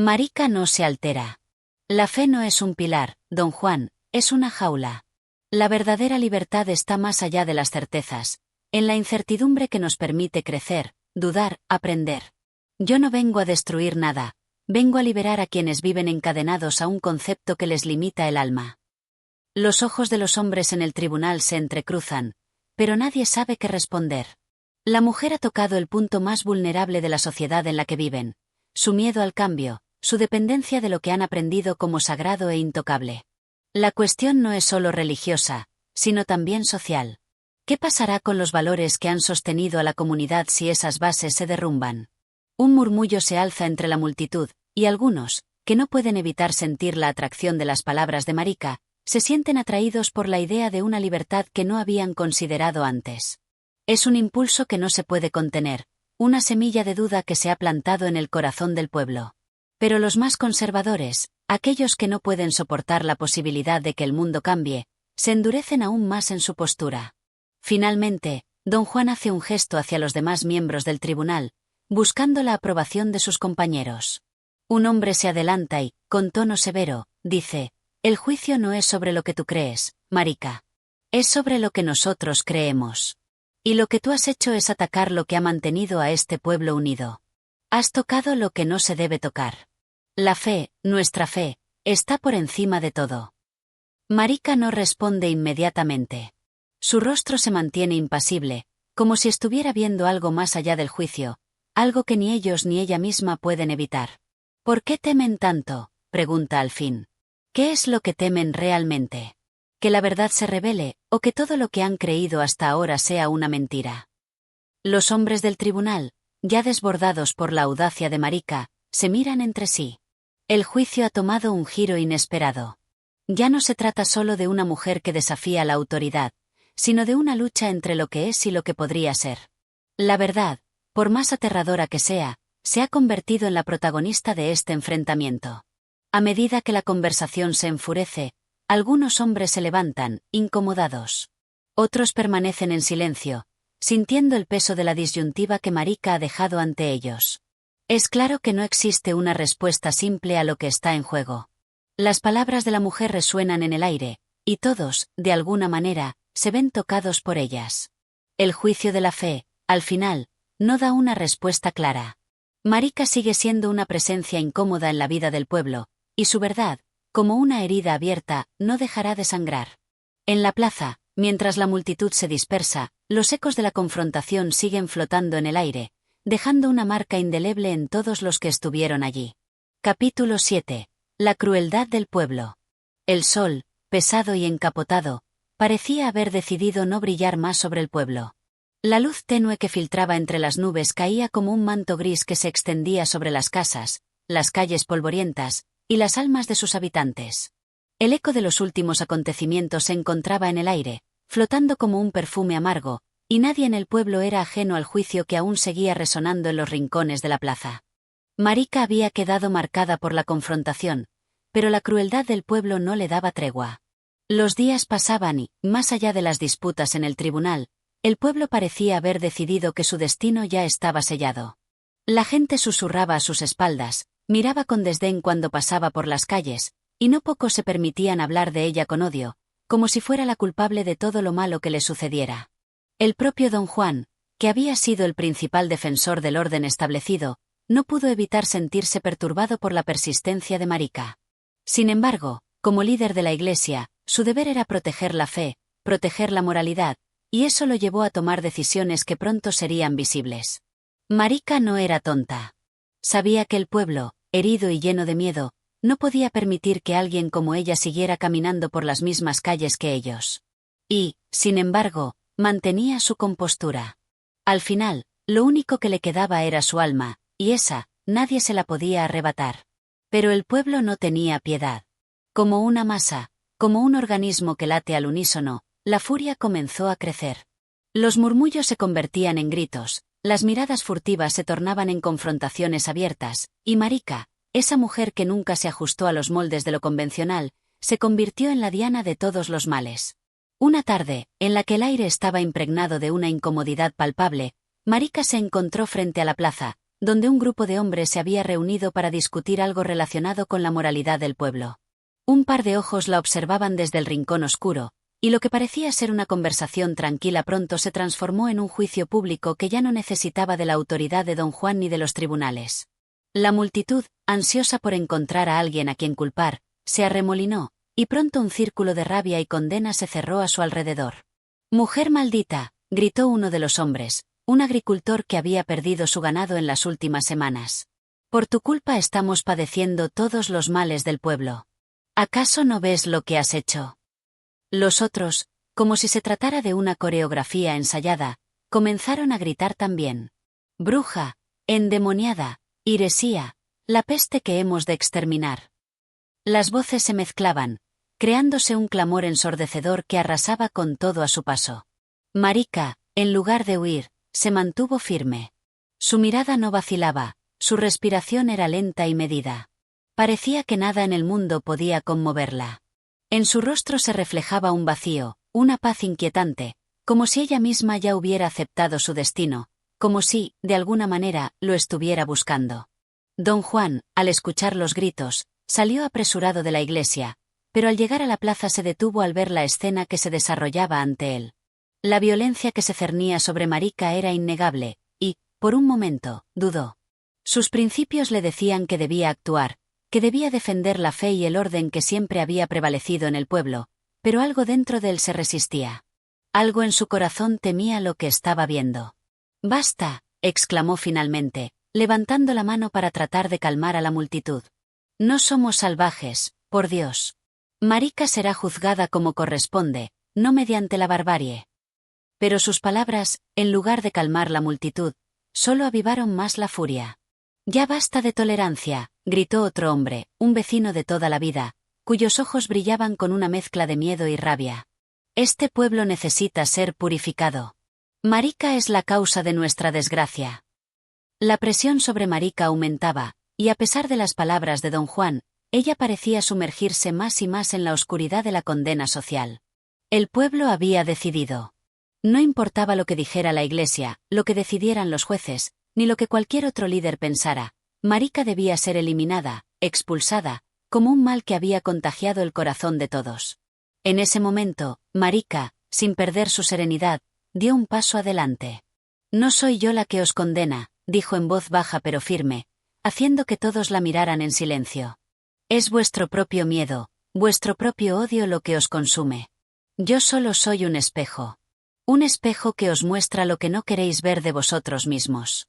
Marika no se altera. La fe no es un pilar, don Juan, es una jaula. La verdadera libertad está más allá de las certezas, en la incertidumbre que nos permite crecer, dudar, aprender. Yo no vengo a destruir nada, vengo a liberar a quienes viven encadenados a un concepto que les limita el alma. Los ojos de los hombres en el tribunal se entrecruzan, pero nadie sabe qué responder. La mujer ha tocado el punto más vulnerable de la sociedad en la que viven, su miedo al cambio, su dependencia de lo que han aprendido como sagrado e intocable. La cuestión no es solo religiosa, sino también social. ¿Qué pasará con los valores que han sostenido a la comunidad si esas bases se derrumban? Un murmullo se alza entre la multitud, y algunos, que no pueden evitar sentir la atracción de las palabras de Marika, se sienten atraídos por la idea de una libertad que no habían considerado antes. Es un impulso que no se puede contener, una semilla de duda que se ha plantado en el corazón del pueblo. Pero los más conservadores, aquellos que no pueden soportar la posibilidad de que el mundo cambie, se endurecen aún más en su postura. Finalmente, don Juan hace un gesto hacia los demás miembros del tribunal, buscando la aprobación de sus compañeros. Un hombre se adelanta y, con tono severo, dice: «El juicio no es sobre lo que tú crees, Marika. Es sobre lo que nosotros creemos. Y lo que tú has hecho es atacar lo que ha mantenido a este pueblo unido. Has tocado lo que no se debe tocar. La fe, nuestra fe, está por encima de todo». Marika no responde inmediatamente. Su rostro se mantiene impasible, como si estuviera viendo algo más allá del juicio, algo que ni ellos ni ella misma pueden evitar. «¿Por qué temen tanto?», pregunta al fin. «¿Qué es lo que temen realmente? ¿Que la verdad se revele, o que todo lo que han creído hasta ahora sea una mentira?». Los hombres del tribunal, ya desbordados por la audacia de Marika, se miran entre sí. El juicio ha tomado un giro inesperado. Ya no se trata solo de una mujer que desafía la autoridad, sino de una lucha entre lo que es y lo que podría ser. La verdad, por más aterradora que sea, se ha convertido en la protagonista de este enfrentamiento. A medida que la conversación se enfurece, algunos hombres se levantan, incomodados. Otros permanecen en silencio, sintiendo el peso de la disyuntiva que Marika ha dejado ante ellos. Es claro que no existe una respuesta simple a lo que está en juego. Las palabras de la mujer resuenan en el aire, y todos, de alguna manera, se ven tocados por ellas. El juicio de la fe, al final, no da una respuesta clara. Marika sigue siendo una presencia incómoda en la vida del pueblo, y su verdad, como una herida abierta, no dejará de sangrar. En la plaza, mientras la multitud se dispersa, los ecos de la confrontación siguen flotando en el aire, dejando una marca indeleble en todos los que estuvieron allí. Capítulo 7. La crueldad del pueblo. El sol, pesado y encapotado, parecía haber decidido no brillar más sobre el pueblo. La luz tenue que filtraba entre las nubes caía como un manto gris que se extendía sobre las casas, las calles polvorientas, y las almas de sus habitantes. El eco de los últimos acontecimientos se encontraba en el aire, flotando como un perfume amargo, y nadie en el pueblo era ajeno al juicio que aún seguía resonando en los rincones de la plaza. Marika había quedado marcada por la confrontación, pero la crueldad del pueblo no le daba tregua. Los días pasaban y, más allá de las disputas en el tribunal, el pueblo parecía haber decidido que su destino ya estaba sellado. La gente susurraba a sus espaldas, miraba con desdén cuando pasaba por las calles, y no pocos se permitían hablar de ella con odio, como si fuera la culpable de todo lo malo que le sucediera. El propio don Juan, que había sido el principal defensor del orden establecido, no pudo evitar sentirse perturbado por la persistencia de Marika. Sin embargo, como líder de la Iglesia, su deber era proteger la fe, proteger la moralidad, y eso lo llevó a tomar decisiones que pronto serían visibles. Marika no era tonta. Sabía que el pueblo, herido y lleno de miedo, no podía permitir que alguien como ella siguiera caminando por las mismas calles que ellos. Y, sin embargo, mantenía su compostura. Al final, lo único que le quedaba era su alma, y esa, nadie se la podía arrebatar. Pero el pueblo no tenía piedad. Como una masa, como un organismo que late al unísono, la furia comenzó a crecer. Los murmullos se convertían en gritos, las miradas furtivas se tornaban en confrontaciones abiertas, y Marika, esa mujer que nunca se ajustó a los moldes de lo convencional, se convirtió en la diana de todos los males. Una tarde, en la que el aire estaba impregnado de una incomodidad palpable, Marika se encontró frente a la plaza, donde un grupo de hombres se había reunido para discutir algo relacionado con la moralidad del pueblo. Un par de ojos la observaban desde el rincón oscuro, y lo que parecía ser una conversación tranquila pronto se transformó en un juicio público que ya no necesitaba de la autoridad de don Juan ni de los tribunales. La multitud, ansiosa por encontrar a alguien a quien culpar, se arremolinó, y pronto un círculo de rabia y condena se cerró a su alrededor. «¡Mujer maldita!», gritó uno de los hombres, un agricultor que había perdido su ganado en las últimas semanas. «Por tu culpa estamos padeciendo todos los males del pueblo. ¿Acaso no ves lo que has hecho?». Los otros, como si se tratara de una coreografía ensayada, comenzaron a gritar también. «Bruja, endemoniada, hiresía, la peste que hemos de exterminar». Las voces se mezclaban, creándose un clamor ensordecedor que arrasaba con todo a su paso. Marica, en lugar de huir, se mantuvo firme. Su mirada no vacilaba, su respiración era lenta y medida. Parecía que nada en el mundo podía conmoverla. En su rostro se reflejaba un vacío, una paz inquietante, como si ella misma ya hubiera aceptado su destino, como si, de alguna manera, lo estuviera buscando. Don Juan, al escuchar los gritos, salió apresurado de la iglesia, pero al llegar a la plaza se detuvo al ver la escena que se desarrollaba ante él. La violencia que se cernía sobre Marica era innegable, y, por un momento, dudó. Sus principios le decían que debía actuar, que debía defender la fe y el orden que siempre había prevalecido en el pueblo, pero algo dentro de él se resistía. Algo en su corazón temía lo que estaba viendo. «¡Basta!», exclamó finalmente, levantando la mano para tratar de calmar a la multitud. «No somos salvajes, por Dios. Marica será juzgada como corresponde, no mediante la barbarie». Pero sus palabras, en lugar de calmar la multitud, solo avivaron más la furia. «Ya basta de tolerancia», gritó otro hombre, un vecino de toda la vida, cuyos ojos brillaban con una mezcla de miedo y rabia. «Este pueblo necesita ser purificado. Marica es la causa de nuestra desgracia». La presión sobre Marica aumentaba, y a pesar de las palabras de don Juan, ella parecía sumergirse más y más en la oscuridad de la condena social. El pueblo había decidido. No importaba lo que dijera la iglesia, lo que decidieran los jueces, ni lo que cualquier otro líder pensara, Marica debía ser eliminada, expulsada, como un mal que había contagiado el corazón de todos. En ese momento, Marica, sin perder su serenidad, dio un paso adelante. «No soy yo la que os condena», dijo en voz baja pero firme, haciendo que todos la miraran en silencio. «Es vuestro propio miedo, vuestro propio odio lo que os consume. Yo solo soy un espejo. Un espejo que os muestra lo que no queréis ver de vosotros mismos».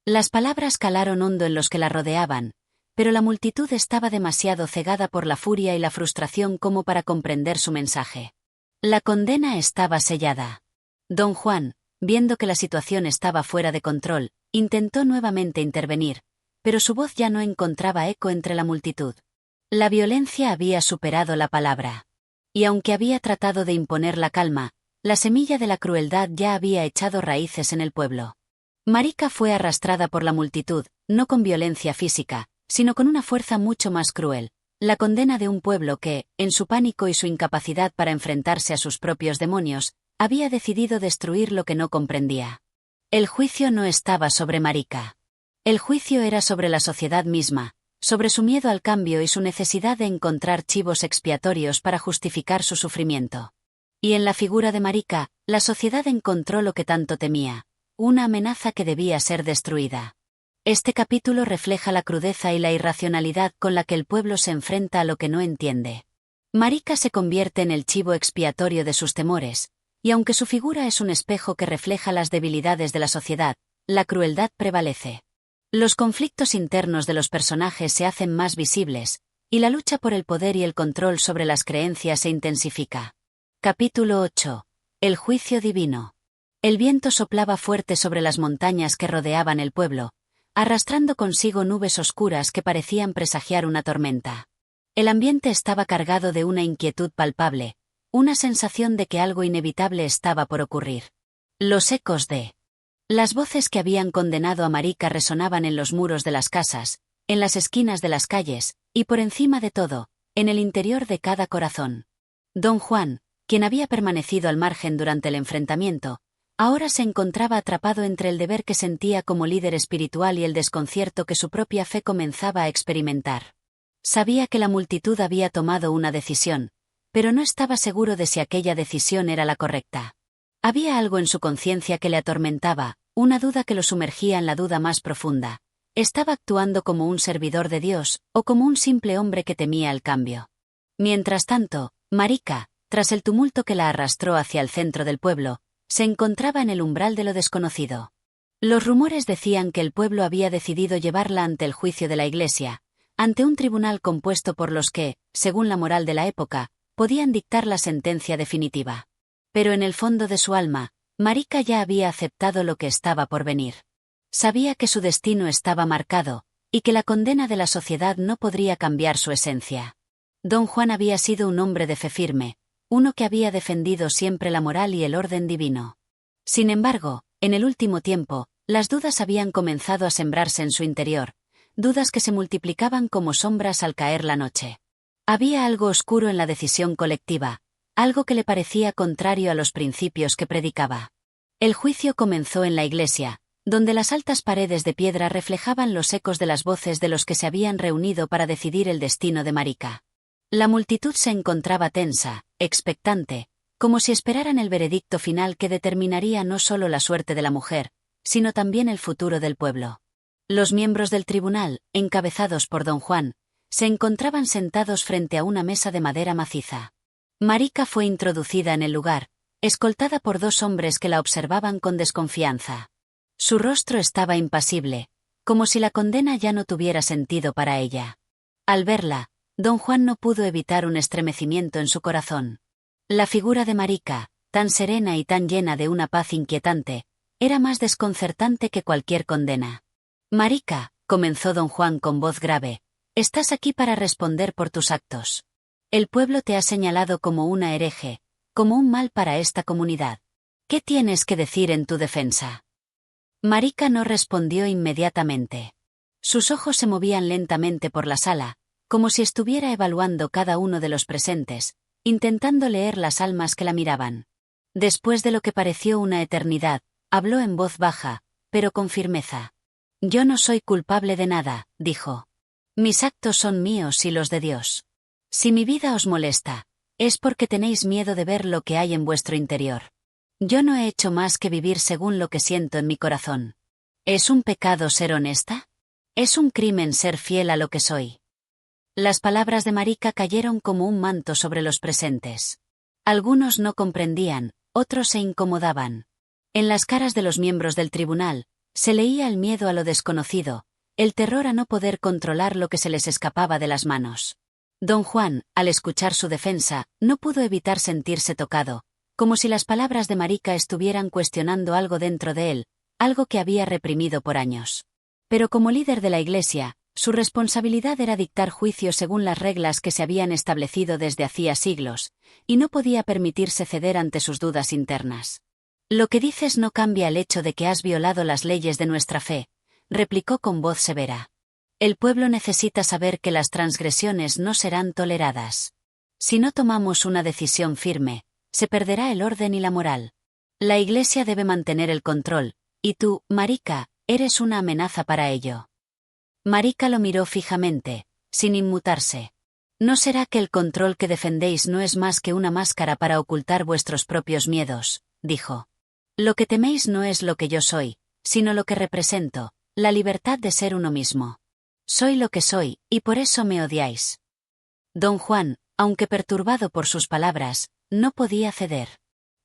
Las palabras calaron hondo en los que la rodeaban, pero la multitud estaba demasiado cegada por la furia y la frustración como para comprender su mensaje. La condena estaba sellada. Don Juan, viendo que la situación estaba fuera de control, intentó nuevamente intervenir, pero su voz ya no encontraba eco entre la multitud. La violencia había superado la palabra. Y aunque había tratado de imponer la calma, la semilla de la crueldad ya había echado raíces en el pueblo. Marica fue arrastrada por la multitud, no con violencia física, sino con una fuerza mucho más cruel, la condena de un pueblo que, en su pánico y su incapacidad para enfrentarse a sus propios demonios, había decidido destruir lo que no comprendía. El juicio no estaba sobre Marica. El juicio era sobre la sociedad misma, sobre su miedo al cambio y su necesidad de encontrar chivos expiatorios para justificar su sufrimiento. Y en la figura de Marica, la sociedad encontró lo que tanto temía, una amenaza que debía ser destruida. Este capítulo refleja la crudeza y la irracionalidad con la que el pueblo se enfrenta a lo que no entiende. Marica se convierte en el chivo expiatorio de sus temores, y aunque su figura es un espejo que refleja las debilidades de la sociedad, la crueldad prevalece. Los conflictos internos de los personajes se hacen más visibles, y la lucha por el poder y el control sobre las creencias se intensifica. Capítulo 8. El juicio divino. El viento soplaba fuerte sobre las montañas que rodeaban el pueblo, arrastrando consigo nubes oscuras que parecían presagiar una tormenta. El ambiente estaba cargado de una inquietud palpable, una sensación de que algo inevitable estaba por ocurrir. Los ecos de las voces que habían condenado a Marica resonaban en los muros de las casas, en las esquinas de las calles, y por encima de todo, en el interior de cada corazón. Don Juan, quien había permanecido al margen durante el enfrentamiento, Ahora se encontraba atrapado entre el deber que sentía como líder espiritual y el desconcierto que su propia fe comenzaba a experimentar. Sabía que la multitud había tomado una decisión, pero no estaba seguro de si aquella decisión era la correcta. Había algo en su conciencia que le atormentaba, una duda que lo sumergía en la duda más profunda. ¿Estaba actuando como un servidor de Dios, o como un simple hombre que temía el cambio? Mientras tanto, Marika, tras el tumulto que la arrastró hacia el centro del pueblo, se encontraba en el umbral de lo desconocido. Los rumores decían que el pueblo había decidido llevarla ante el juicio de la Iglesia, ante un tribunal compuesto por los que, según la moral de la época, podían dictar la sentencia definitiva. Pero en el fondo de su alma, Marika ya había aceptado lo que estaba por venir. Sabía que su destino estaba marcado, y que la condena de la sociedad no podría cambiar su esencia. Don Juan había sido un hombre de fe firme, uno que había defendido siempre la moral y el orden divino. Sin embargo, en el último tiempo, las dudas habían comenzado a sembrarse en su interior, dudas que se multiplicaban como sombras al caer la noche. Había algo oscuro en la decisión colectiva, algo que le parecía contrario a los principios que predicaba. El juicio comenzó en la iglesia, donde las altas paredes de piedra reflejaban los ecos de las voces de los que se habían reunido para decidir el destino de Marika. La multitud se encontraba tensa, expectante, como si esperaran el veredicto final que determinaría no solo la suerte de la mujer, sino también el futuro del pueblo. Los miembros del tribunal, encabezados por don Juan, se encontraban sentados frente a una mesa de madera maciza. Marika fue introducida en el lugar, escoltada por dos hombres que la observaban con desconfianza. Su rostro estaba impasible, como si la condena ya no tuviera sentido para ella. Al verla, don Juan no pudo evitar un estremecimiento en su corazón. La figura de Marika, tan serena y tan llena de una paz inquietante, era más desconcertante que cualquier condena. Marika, comenzó don Juan con voz grave, estás aquí para responder por tus actos. El pueblo te ha señalado como una hereje, como un mal para esta comunidad. ¿Qué tienes que decir en tu defensa? Marika no respondió inmediatamente. Sus ojos se movían lentamente por la sala, como si estuviera evaluando cada uno de los presentes, intentando leer las almas que la miraban. Después de lo que pareció una eternidad, habló en voz baja, pero con firmeza. Yo no soy culpable de nada, dijo. Mis actos son míos y los de Dios. Si mi vida os molesta, es porque tenéis miedo de ver lo que hay en vuestro interior. Yo no he hecho más que vivir según lo que siento en mi corazón. ¿Es un pecado ser honesta? ¿Es un crimen ser fiel a lo que soy? Las palabras de Marika cayeron como un manto sobre los presentes. Algunos no comprendían, otros se incomodaban. En las caras de los miembros del tribunal, se leía el miedo a lo desconocido, el terror a no poder controlar lo que se les escapaba de las manos. Don Juan, al escuchar su defensa, no pudo evitar sentirse tocado, como si las palabras de Marika estuvieran cuestionando algo dentro de él, algo que había reprimido por años. Pero como líder de la Iglesia, su responsabilidad era dictar juicio según las reglas que se habían establecido desde hacía siglos, y no podía permitirse ceder ante sus dudas internas. Lo que dices no cambia el hecho de que has violado las leyes de nuestra fe, replicó con voz severa. El pueblo necesita saber que las transgresiones no serán toleradas. Si no tomamos una decisión firme, se perderá el orden y la moral. La Iglesia debe mantener el control, y tú, Marika, eres una amenaza para ello. Marika lo miró fijamente, sin inmutarse. ¿No será que el control que defendéis no es más que una máscara para ocultar vuestros propios miedos?, dijo. Lo que teméis no es lo que yo soy, sino lo que represento, la libertad de ser uno mismo. Soy lo que soy, y por eso me odiáis. Don Juan, aunque perturbado por sus palabras, no podía ceder.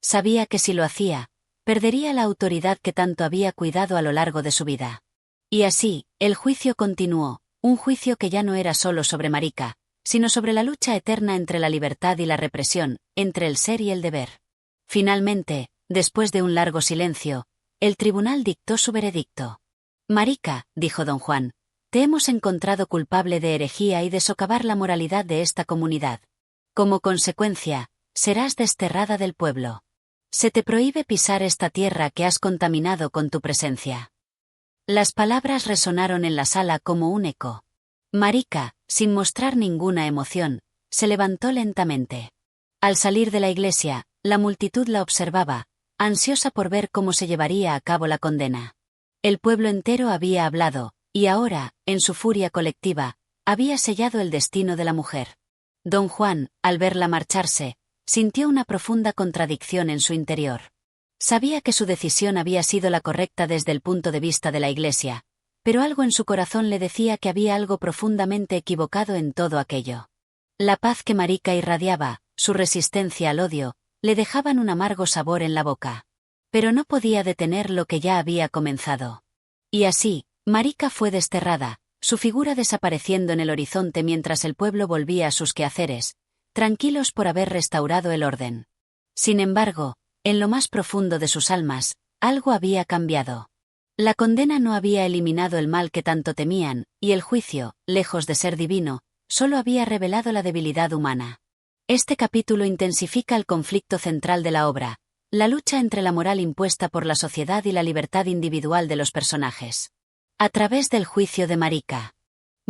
Sabía que si lo hacía, perdería la autoridad que tanto había cuidado a lo largo de su vida. Y así, el juicio continuó, un juicio que ya no era solo sobre Marika, sino sobre la lucha eterna entre la libertad y la represión, entre el ser y el deber. Finalmente, después de un largo silencio, el tribunal dictó su veredicto. Marika, dijo don Juan, te hemos encontrado culpable de herejía y de socavar la moralidad de esta comunidad. Como consecuencia, serás desterrada del pueblo. Se te prohíbe pisar esta tierra que has contaminado con tu presencia. Las palabras resonaron en la sala como un eco. Marika, sin mostrar ninguna emoción, se levantó lentamente. Al salir de la iglesia, la multitud la observaba, ansiosa por ver cómo se llevaría a cabo la condena. El pueblo entero había hablado, y ahora, en su furia colectiva, había sellado el destino de la mujer. Don Juan, al verla marcharse, sintió una profunda contradicción en su interior. Sabía que su decisión había sido la correcta desde el punto de vista de la Iglesia, pero algo en su corazón le decía que había algo profundamente equivocado en todo aquello. La paz que Marika irradiaba, su resistencia al odio, le dejaban un amargo sabor en la boca. Pero no podía detener lo que ya había comenzado. Y así, Marika fue desterrada, su figura desapareciendo en el horizonte mientras el pueblo volvía a sus quehaceres, tranquilos por haber restaurado el orden. Sin embargo, en lo más profundo de sus almas, algo había cambiado. La condena no había eliminado el mal que tanto temían, y el juicio, lejos de ser divino, solo había revelado la debilidad humana. Este capítulo intensifica el conflicto central de la obra, la lucha entre la moral impuesta por la sociedad y la libertad individual de los personajes. A través del juicio de Marika,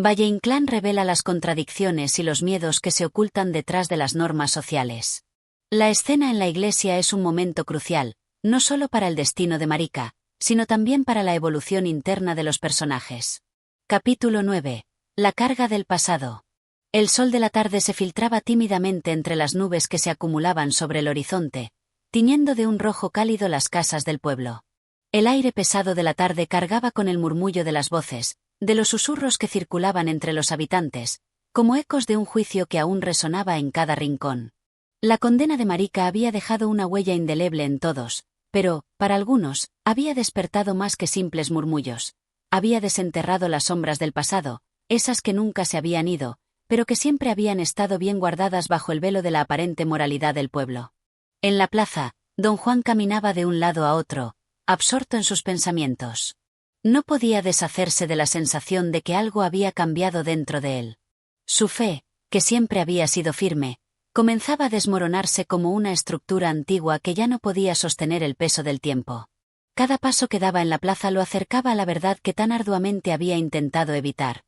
Valle Inclán revela las contradicciones y los miedos que se ocultan detrás de las normas sociales. La escena en la iglesia es un momento crucial, no solo para el destino de Marika, sino también para la evolución interna de los personajes. Capítulo 9. La carga del pasado. El sol de la tarde se filtraba tímidamente entre las nubes que se acumulaban sobre el horizonte, tiñendo de un rojo cálido las casas del pueblo. El aire pesado de la tarde cargaba con el murmullo de las voces, de los susurros que circulaban entre los habitantes, como ecos de un juicio que aún resonaba en cada rincón. La condena de Marika había dejado una huella indeleble en todos, pero, para algunos, había despertado más que simples murmullos. Había desenterrado las sombras del pasado, esas que nunca se habían ido, pero que siempre habían estado bien guardadas bajo el velo de la aparente moralidad del pueblo. En la plaza, don Juan caminaba de un lado a otro, absorto en sus pensamientos. No podía deshacerse de la sensación de que algo había cambiado dentro de él. Su fe, que siempre había sido firme, comenzaba a desmoronarse como una estructura antigua que ya no podía sostener el peso del tiempo. Cada paso que daba en la plaza lo acercaba a la verdad que tan arduamente había intentado evitar.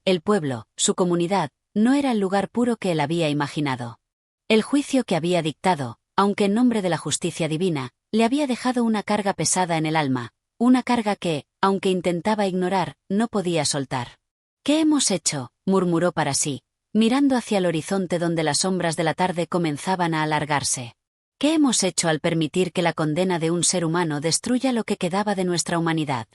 El pueblo, su comunidad, no era el lugar puro que él había imaginado. El juicio que había dictado, aunque en nombre de la justicia divina, le había dejado una carga pesada en el alma, una carga que, aunque intentaba ignorar, no podía soltar. «¿Qué hemos hecho?», murmuró para sí, mirando hacia el horizonte donde las sombras de la tarde comenzaban a alargarse. «¿Qué hemos hecho al permitir que la condena de un ser humano destruya lo que quedaba de nuestra humanidad?».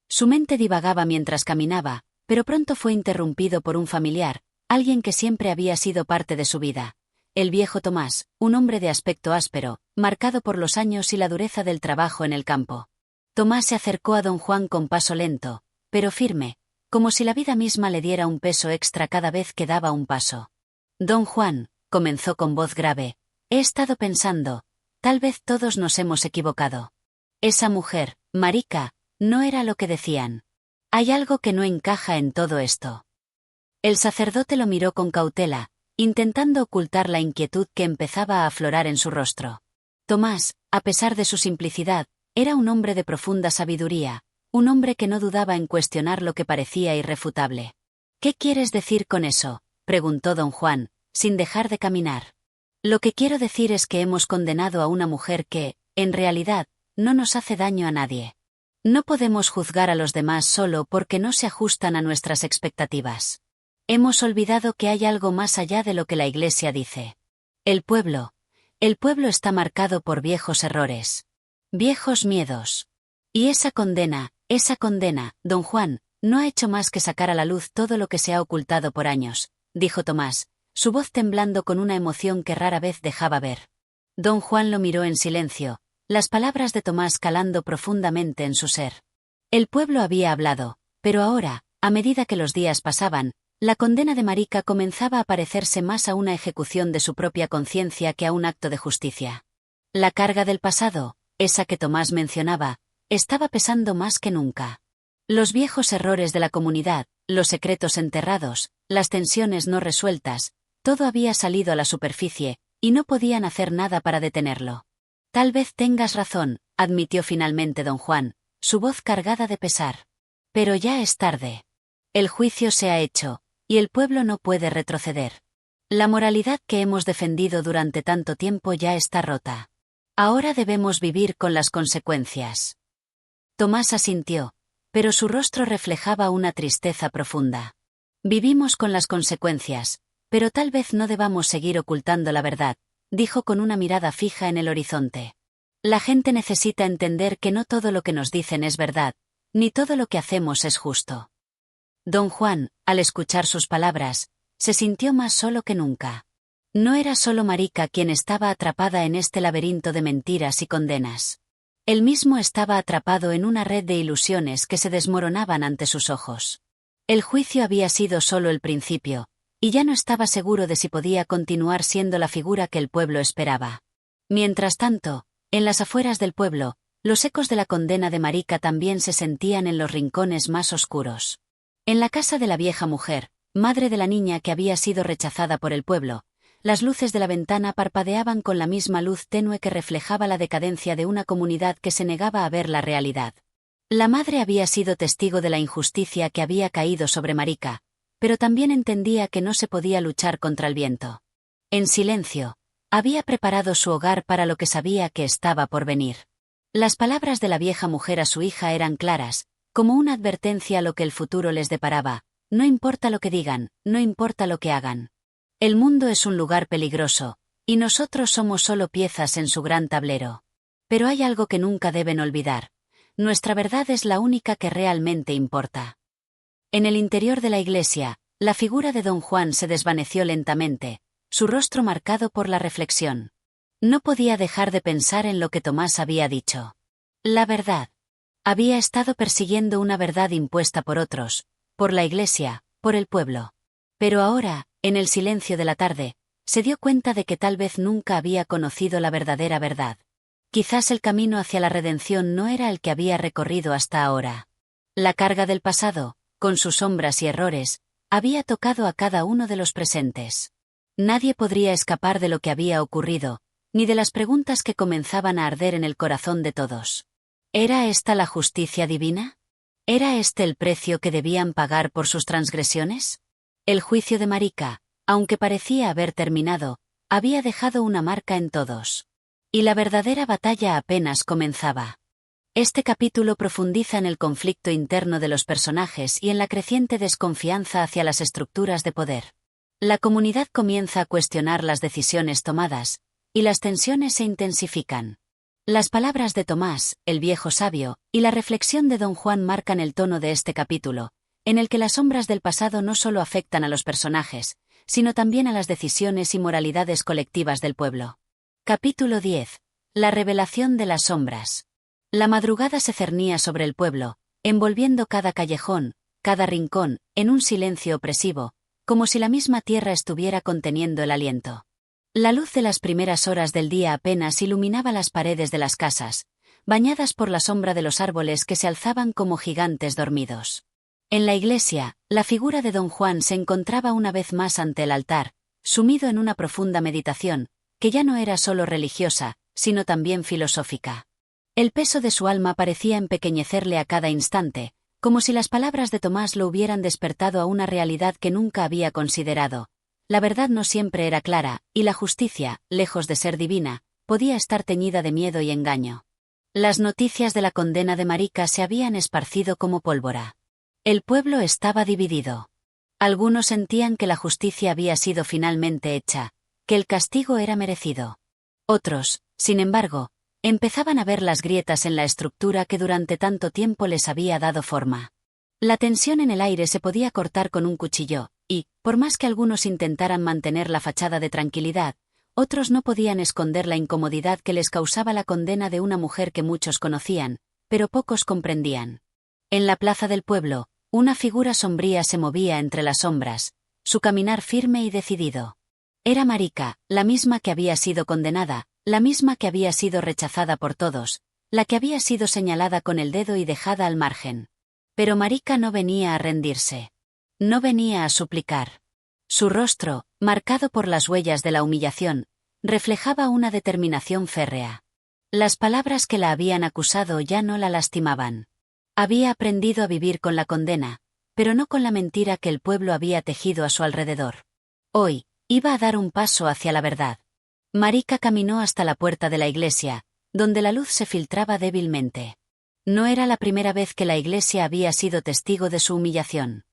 Su mente divagaba mientras caminaba, pero pronto fue interrumpido por un familiar, alguien que siempre había sido parte de su vida. El viejo Tomás, un hombre de aspecto áspero, marcado por los años y la dureza del trabajo en el campo. Tomás se acercó a don Juan con paso lento, pero firme, como si la vida misma le diera un peso extra cada vez que daba un paso. «Don Juan», comenzó con voz grave, «he estado pensando, tal vez todos nos hemos equivocado. Esa mujer, Marika, no era lo que decían. Hay algo que no encaja en todo esto». El sacerdote lo miró con cautela, intentando ocultar la inquietud que empezaba a aflorar en su rostro. Tomás, a pesar de su simplicidad, era un hombre de profunda sabiduría, un hombre que no dudaba en cuestionar lo que parecía irrefutable. «¿Qué quieres decir con eso?», preguntó don Juan, sin dejar de caminar. «Lo que quiero decir es que hemos condenado a una mujer que, en realidad, no nos hace daño a nadie. No podemos juzgar a los demás solo porque no se ajustan a nuestras expectativas. Hemos olvidado que hay algo más allá de lo que la Iglesia dice. El pueblo está marcado por viejos errores, viejos miedos. Y esa condena, don Juan, no ha hecho más que sacar a la luz todo lo que se ha ocultado por años», dijo Tomás, su voz temblando con una emoción que rara vez dejaba ver. Don Juan lo miró en silencio, las palabras de Tomás calando profundamente en su ser. El pueblo había hablado, pero ahora, a medida que los días pasaban, la condena de Marika comenzaba a parecerse más a una ejecución de su propia conciencia que a un acto de justicia. La carga del pasado, esa que Tomás mencionaba, estaba pesando más que nunca. Los viejos errores de la comunidad, los secretos enterrados, las tensiones no resueltas, todo había salido a la superficie, y no podían hacer nada para detenerlo. «Tal vez tengas razón», admitió finalmente don Juan, su voz cargada de pesar. «Pero ya es tarde. El juicio se ha hecho, y el pueblo no puede retroceder. La moralidad que hemos defendido durante tanto tiempo ya está rota. Ahora debemos vivir con las consecuencias. Tomás asintió, pero su rostro reflejaba una tristeza profunda. Vivimos con las consecuencias, pero tal vez no debamos seguir ocultando la verdad, dijo con una mirada fija en el horizonte. La gente necesita entender que no todo lo que nos dicen es verdad, ni todo lo que hacemos es justo. Don Juan, al escuchar sus palabras, se sintió más solo que nunca. No era solo Marica quien estaba atrapada en este laberinto de mentiras y condenas. Él mismo estaba atrapado en una red de ilusiones que se desmoronaban ante sus ojos. El juicio había sido solo el principio, y ya no estaba seguro de si podía continuar siendo la figura que el pueblo esperaba. Mientras tanto, en las afueras del pueblo, los ecos de la condena de Marica también se sentían en los rincones más oscuros. En la casa de la vieja mujer, madre de la niña que había sido rechazada por el pueblo, las luces de la ventana parpadeaban con la misma luz tenue que reflejaba la decadencia de una comunidad que se negaba a ver la realidad. La madre había sido testigo de la injusticia que había caído sobre Marica, pero también entendía que no se podía luchar contra el viento. En silencio, había preparado su hogar para lo que sabía que estaba por venir. Las palabras de la vieja mujer a su hija eran claras, como una advertencia a lo que el futuro les deparaba: no importa lo que digan, no importa lo que hagan. El mundo es un lugar peligroso, y nosotros somos solo piezas en su gran tablero. Pero hay algo que nunca deben olvidar: nuestra verdad es la única que realmente importa. En el interior de la iglesia, la figura de don Juan se desvaneció lentamente, su rostro marcado por la reflexión. No podía dejar de pensar en lo que Tomás había dicho. La verdad. Había estado persiguiendo una verdad impuesta por otros, por la iglesia, por el pueblo. Pero ahora, en el silencio de la tarde, se dio cuenta de que tal vez nunca había conocido la verdadera verdad. Quizás el camino hacia la redención no era el que había recorrido hasta ahora. La carga del pasado, con sus sombras y errores, había tocado a cada uno de los presentes. Nadie podría escapar de lo que había ocurrido, ni de las preguntas que comenzaban a arder en el corazón de todos. ¿Era esta la justicia divina? ¿Era este el precio que debían pagar por sus transgresiones? El juicio de Marica, aunque parecía haber terminado, había dejado una marca en todos. Y la verdadera batalla apenas comenzaba. Este capítulo profundiza en el conflicto interno de los personajes y en la creciente desconfianza hacia las estructuras de poder. La comunidad comienza a cuestionar las decisiones tomadas, y las tensiones se intensifican. Las palabras de Tomás, el viejo sabio, y la reflexión de don Juan marcan el tono de este capítulo, en el que las sombras del pasado no solo afectan a los personajes, sino también a las decisiones y moralidades colectivas del pueblo. Capítulo 10. La revelación de las sombras. La madrugada se cernía sobre el pueblo, envolviendo cada callejón, cada rincón, en un silencio opresivo, como si la misma tierra estuviera conteniendo el aliento. La luz de las primeras horas del día apenas iluminaba las paredes de las casas, bañadas por la sombra de los árboles que se alzaban como gigantes dormidos. En la iglesia, la figura de don Juan se encontraba una vez más ante el altar, sumido en una profunda meditación, que ya no era solo religiosa, sino también filosófica. El peso de su alma parecía empequeñecerle a cada instante, como si las palabras de Tomás lo hubieran despertado a una realidad que nunca había considerado. La verdad no siempre era clara, y la justicia, lejos de ser divina, podía estar teñida de miedo y engaño. Las noticias de la condena de Marica se habían esparcido como pólvora. El pueblo estaba dividido. Algunos sentían que la justicia había sido finalmente hecha, que el castigo era merecido. Otros, sin embargo, empezaban a ver las grietas en la estructura que durante tanto tiempo les había dado forma. La tensión en el aire se podía cortar con un cuchillo, y, por más que algunos intentaran mantener la fachada de tranquilidad, otros no podían esconder la incomodidad que les causaba la condena de una mujer que muchos conocían, pero pocos comprendían. En la plaza del pueblo, una figura sombría se movía entre las sombras, su caminar firme y decidido. Era Marica, la misma que había sido condenada, la misma que había sido rechazada por todos, la que había sido señalada con el dedo y dejada al margen. Pero Marica no venía a rendirse. No venía a suplicar. Su rostro, marcado por las huellas de la humillación, reflejaba una determinación férrea. Las palabras que la habían acusado ya no la lastimaban. Había aprendido a vivir con la condena, pero no con la mentira que el pueblo había tejido a su alrededor. Hoy, iba a dar un paso hacia la verdad. Marika caminó hasta la puerta de la iglesia, donde la luz se filtraba débilmente. No era la primera vez que la iglesia había sido testigo de su humillación.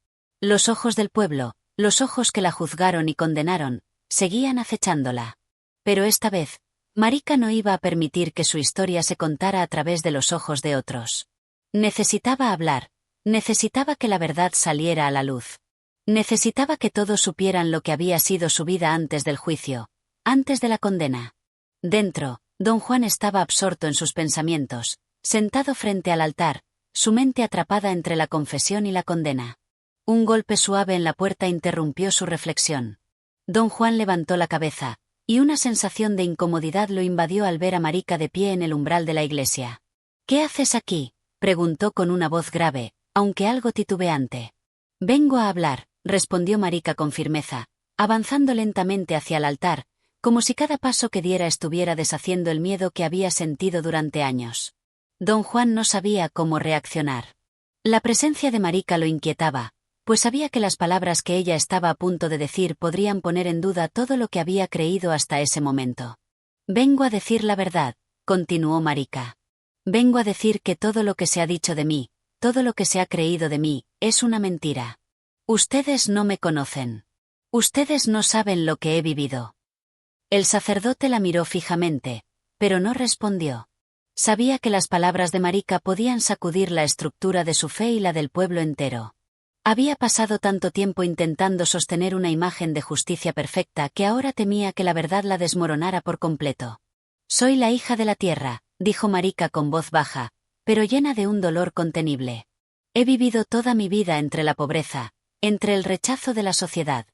Los ojos del pueblo, los ojos que la juzgaron y condenaron, seguían acechándola. Pero esta vez, Marika no iba a permitir que su historia se contara a través de los ojos de otros. Necesitaba hablar, necesitaba que la verdad saliera a la luz. Necesitaba que todos supieran lo que había sido su vida antes del juicio, antes de la condena. Dentro, don Juan estaba absorto en sus pensamientos, sentado frente al altar, su mente atrapada entre la confesión y la condena. Un golpe suave en la puerta interrumpió su reflexión. Don Juan levantó la cabeza, y una sensación de incomodidad lo invadió al ver a Marika de pie en el umbral de la iglesia. «¿Qué haces aquí?», preguntó con una voz grave, aunque algo titubeante. «Vengo a hablar», respondió Marika con firmeza, avanzando lentamente hacia el altar, como si cada paso que diera estuviera deshaciendo el miedo que había sentido durante años. Don Juan no sabía cómo reaccionar. La presencia de Marika lo inquietaba, pues sabía que las palabras que ella estaba a punto de decir podrían poner en duda todo lo que había creído hasta ese momento. «Vengo a decir la verdad», continuó Marika. «Vengo a decir que todo lo que se ha dicho de mí, todo lo que se ha creído de mí, es una mentira. Ustedes no me conocen. Ustedes no saben lo que he vivido». El sacerdote la miró fijamente, pero no respondió. Sabía que las palabras de Marika podían sacudir la estructura de su fe y la del pueblo entero. Había pasado tanto tiempo intentando sostener una imagen de justicia perfecta que ahora temía que la verdad la desmoronara por completo. «Soy la hija de la tierra», dijo Marika con voz baja, pero llena de un dolor contenible. «He vivido toda mi vida entre la pobreza, entre el rechazo de la sociedad.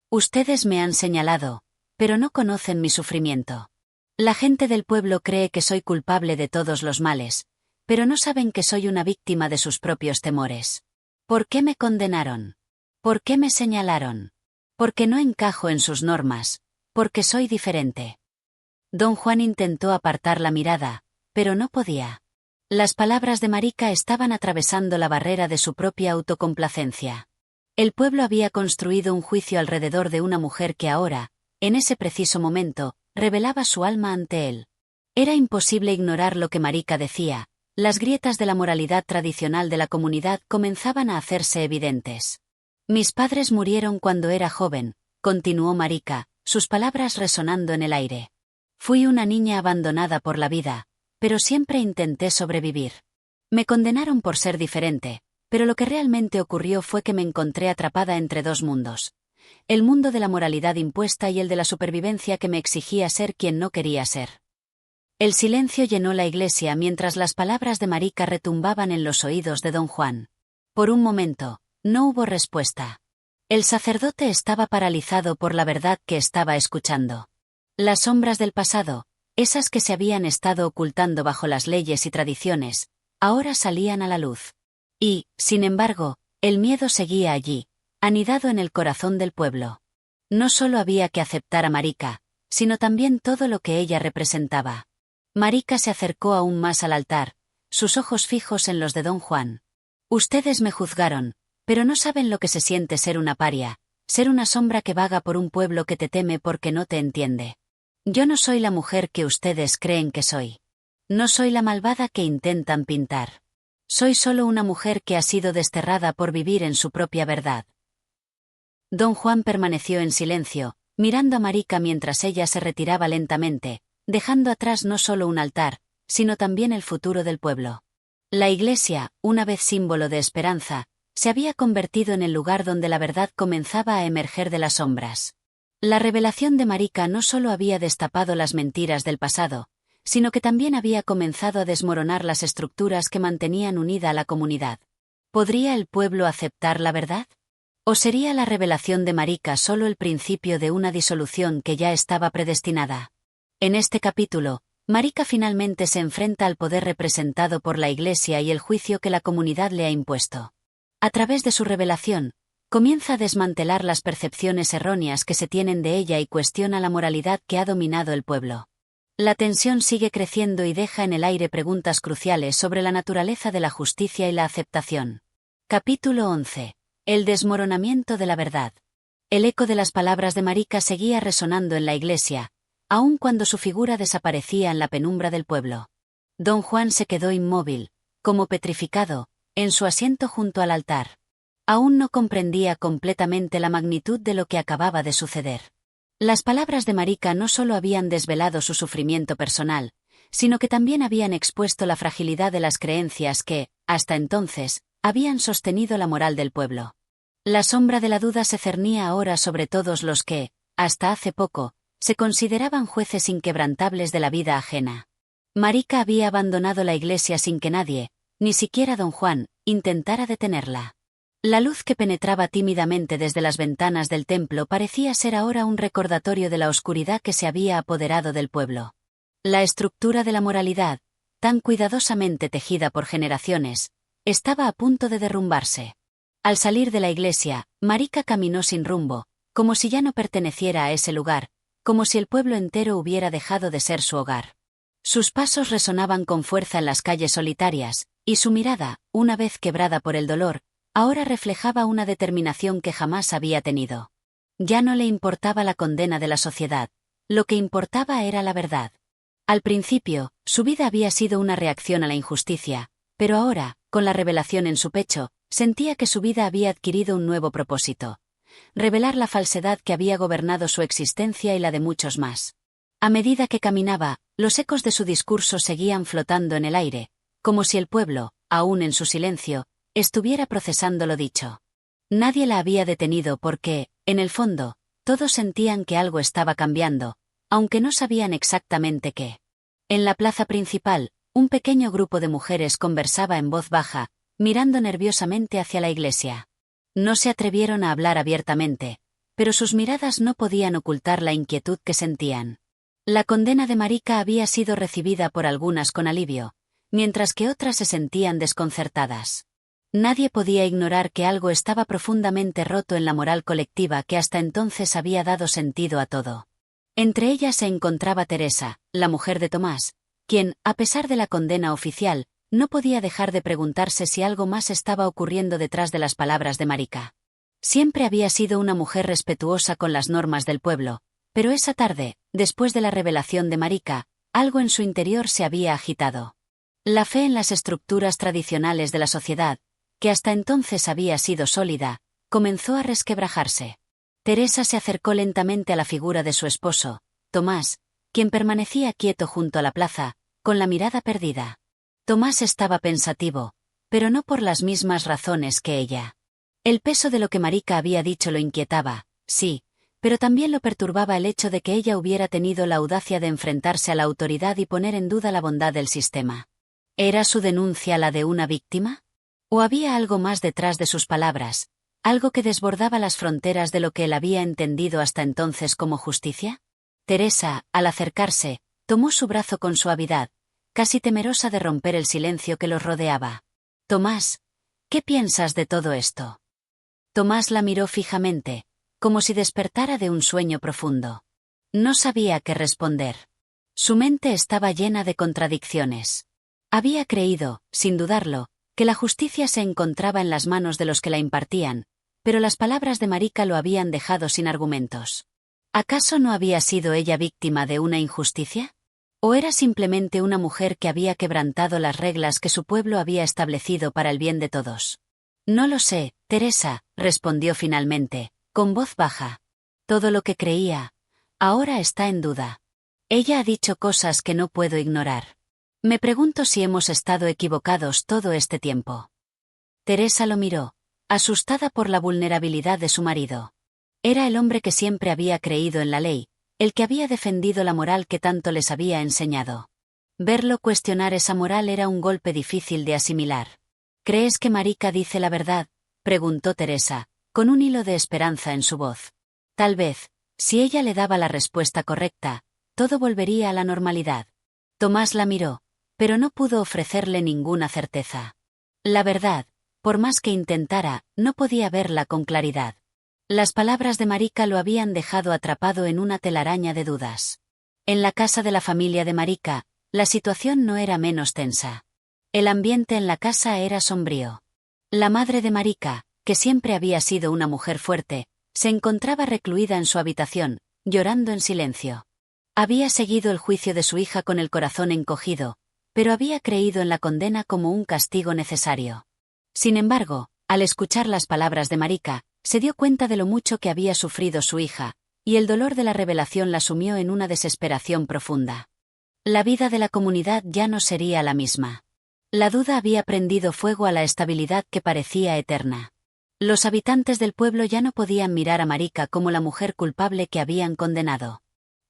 Ustedes me han señalado, pero no conocen mi sufrimiento. La gente del pueblo cree que soy culpable de todos los males, pero no saben que soy una víctima de sus propios temores. ¿Por qué me condenaron? ¿Por qué me señalaron? Porque no encajo en sus normas, porque soy diferente». Don Juan intentó apartar la mirada, pero no podía. Las palabras de Marika estaban atravesando la barrera de su propia autocomplacencia. El pueblo había construido un juicio alrededor de una mujer que ahora, en ese preciso momento, revelaba su alma ante él. Era imposible ignorar lo que Marika decía. Las grietas de la moralidad tradicional de la comunidad comenzaban a hacerse evidentes. «Mis padres murieron cuando era joven», continuó Marika, sus palabras resonando en el aire. «Fui una niña abandonada por la vida, pero siempre intenté sobrevivir. Me condenaron por ser diferente, pero lo que realmente ocurrió fue que me encontré atrapada entre dos mundos. El mundo de la moralidad impuesta y el de la supervivencia que me exigía ser quien no quería ser». El silencio llenó la iglesia mientras las palabras de Marika retumbaban en los oídos de don Juan. Por un momento, no hubo respuesta. El sacerdote estaba paralizado por la verdad que estaba escuchando. Las sombras del pasado, esas que se habían estado ocultando bajo las leyes y tradiciones, ahora salían a la luz. Y, sin embargo, el miedo seguía allí, anidado en el corazón del pueblo. No solo había que aceptar a Marika, sino también todo lo que ella representaba. Marika se acercó aún más al altar, sus ojos fijos en los de don Juan. «Ustedes me juzgaron, pero no saben lo que se siente ser una paria, ser una sombra que vaga por un pueblo que te teme porque no te entiende. Yo no soy la mujer que ustedes creen que soy. No soy la malvada que intentan pintar. Soy solo una mujer que ha sido desterrada por vivir en su propia verdad». Don Juan permaneció en silencio, mirando a Marika mientras ella se retiraba lentamente, dejando atrás no solo un altar, sino también el futuro del pueblo. La iglesia, una vez símbolo de esperanza, se había convertido en el lugar donde la verdad comenzaba a emerger de las sombras. La revelación de Marika no solo había destapado las mentiras del pasado, sino que también había comenzado a desmoronar las estructuras que mantenían unida a la comunidad. ¿Podría el pueblo aceptar la verdad? ¿O sería la revelación de Marika solo el principio de una disolución que ya estaba predestinada? En este capítulo, Marika finalmente se enfrenta al poder representado por la Iglesia y el juicio que la comunidad le ha impuesto. A través de su revelación, comienza a desmantelar las percepciones erróneas que se tienen de ella y cuestiona la moralidad que ha dominado el pueblo. La tensión sigue creciendo y deja en el aire preguntas cruciales sobre la naturaleza de la justicia y la aceptación. Capítulo 11. El desmoronamiento de la verdad. El eco de las palabras de Marika seguía resonando en la iglesia, aun cuando su figura desaparecía en la penumbra del pueblo. Don Juan se quedó inmóvil, como petrificado, en su asiento junto al altar. Aún no comprendía completamente la magnitud de lo que acababa de suceder. Las palabras de Marika no solo habían desvelado su sufrimiento personal, sino que también habían expuesto la fragilidad de las creencias que, hasta entonces, habían sostenido la moral del pueblo. La sombra de la duda se cernía ahora sobre todos los que, hasta hace poco, se consideraban jueces inquebrantables de la vida ajena. Marika había abandonado la iglesia sin que nadie, ni siquiera don Juan, intentara detenerla. La luz que penetraba tímidamente desde las ventanas del templo parecía ser ahora un recordatorio de la oscuridad que se había apoderado del pueblo. La estructura de la moralidad, tan cuidadosamente tejida por generaciones, estaba a punto de derrumbarse. Al salir de la iglesia, Marika caminó sin rumbo, como si ya no perteneciera a ese lugar, como si el pueblo entero hubiera dejado de ser su hogar. Sus pasos resonaban con fuerza en las calles solitarias, y su mirada, una vez quebrada por el dolor, ahora reflejaba una determinación que jamás había tenido. Ya no le importaba la condena de la sociedad, lo que importaba era la verdad. Al principio, su vida había sido una reacción a la injusticia, pero ahora, con la revelación en su pecho, sentía que su vida había adquirido un nuevo propósito: revelar la falsedad que había gobernado su existencia y la de muchos más. A medida que caminaba, los ecos de su discurso seguían flotando en el aire, como si el pueblo, aún en su silencio, estuviera procesando lo dicho. Nadie la había detenido porque, en el fondo, todos sentían que algo estaba cambiando, aunque no sabían exactamente qué. En la plaza principal, un pequeño grupo de mujeres conversaba en voz baja, mirando nerviosamente hacia la iglesia. No se atrevieron a hablar abiertamente, pero sus miradas no podían ocultar la inquietud que sentían. La condena de Marika había sido recibida por algunas con alivio, mientras que otras se sentían desconcertadas. Nadie podía ignorar que algo estaba profundamente roto en la moral colectiva que hasta entonces había dado sentido a todo. Entre ellas se encontraba Teresa, la mujer de Tomás, quien, a pesar de la condena oficial, no podía dejar de preguntarse si algo más estaba ocurriendo detrás de las palabras de Marika. Siempre había sido una mujer respetuosa con las normas del pueblo, pero esa tarde, después de la revelación de Marika, algo en su interior se había agitado. La fe en las estructuras tradicionales de la sociedad, que hasta entonces había sido sólida, comenzó a resquebrajarse. Teresa se acercó lentamente a la figura de su esposo, Tomás, quien permanecía quieto junto a la plaza, con la mirada perdida. Tomás estaba pensativo, pero no por las mismas razones que ella. El peso de lo que Marika había dicho lo inquietaba, sí, pero también lo perturbaba el hecho de que ella hubiera tenido la audacia de enfrentarse a la autoridad y poner en duda la bondad del sistema. ¿Era su denuncia la de una víctima? ¿O había algo más detrás de sus palabras, algo que desbordaba las fronteras de lo que él había entendido hasta entonces como justicia? Teresa, al acercarse, tomó su brazo con suavidad, casi temerosa de romper el silencio que los rodeaba. Tomás, ¿qué piensas de todo esto? Tomás la miró fijamente, como si despertara de un sueño profundo. No sabía qué responder. Su mente estaba llena de contradicciones. Había creído, sin dudarlo, que la justicia se encontraba en las manos de los que la impartían, pero las palabras de Marika lo habían dejado sin argumentos. ¿Acaso no había sido ella víctima de una injusticia? ¿O era simplemente una mujer que había quebrantado las reglas que su pueblo había establecido para el bien de todos? No lo sé, Teresa, respondió finalmente, con voz baja. Todo lo que creía, ahora está en duda. Ella ha dicho cosas que no puedo ignorar. Me pregunto si hemos estado equivocados todo este tiempo. Teresa lo miró, asustada por la vulnerabilidad de su marido. Era el hombre que siempre había creído en la ley, el que había defendido la moral que tanto les había enseñado. Verlo cuestionar esa moral era un golpe difícil de asimilar. ¿Crees que Marika dice la verdad?, preguntó Teresa, con un hilo de esperanza en su voz. Tal vez, si ella le daba la respuesta correcta, todo volvería a la normalidad. Tomás la miró, pero no pudo ofrecerle ninguna certeza. La verdad, por más que intentara, no podía verla con claridad. Las palabras de Marika lo habían dejado atrapado en una telaraña de dudas. En la casa de la familia de Marika, la situación no era menos tensa. El ambiente en la casa era sombrío. La madre de Marika, que siempre había sido una mujer fuerte, se encontraba recluida en su habitación, llorando en silencio. Había seguido el juicio de su hija con el corazón encogido, pero había creído en la condena como un castigo necesario. Sin embargo, al escuchar las palabras de Marika, se dio cuenta de lo mucho que había sufrido su hija, y el dolor de la revelación la sumió en una desesperación profunda. La vida de la comunidad ya no sería la misma. La duda había prendido fuego a la estabilidad que parecía eterna. Los habitantes del pueblo ya no podían mirar a Marika como la mujer culpable que habían condenado.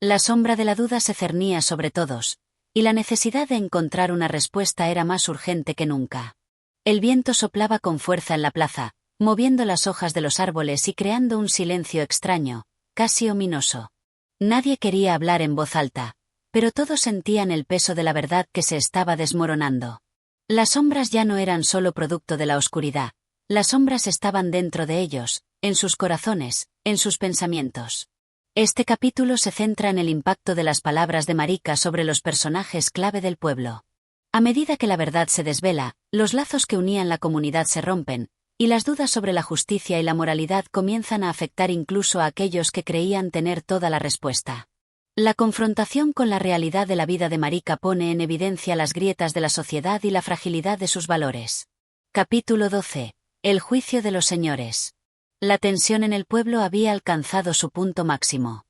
La sombra de la duda se cernía sobre todos, y la necesidad de encontrar una respuesta era más urgente que nunca. El viento soplaba con fuerza en la plaza, moviendo las hojas de los árboles y creando un silencio extraño, casi ominoso. Nadie quería hablar en voz alta, pero todos sentían el peso de la verdad que se estaba desmoronando. Las sombras ya no eran solo producto de la oscuridad, las sombras estaban dentro de ellos, en sus corazones, en sus pensamientos. Este capítulo se centra en el impacto de las palabras de Marika sobre los personajes clave del pueblo. A medida que la verdad se desvela, los lazos que unían la comunidad se rompen, y las dudas sobre la justicia y la moralidad comienzan a afectar incluso a aquellos que creían tener toda la respuesta. La confrontación con la realidad de la vida de Marika pone en evidencia las grietas de la sociedad y la fragilidad de sus valores. Capítulo 12. El juicio de los señores. La tensión en el pueblo había alcanzado su punto máximo.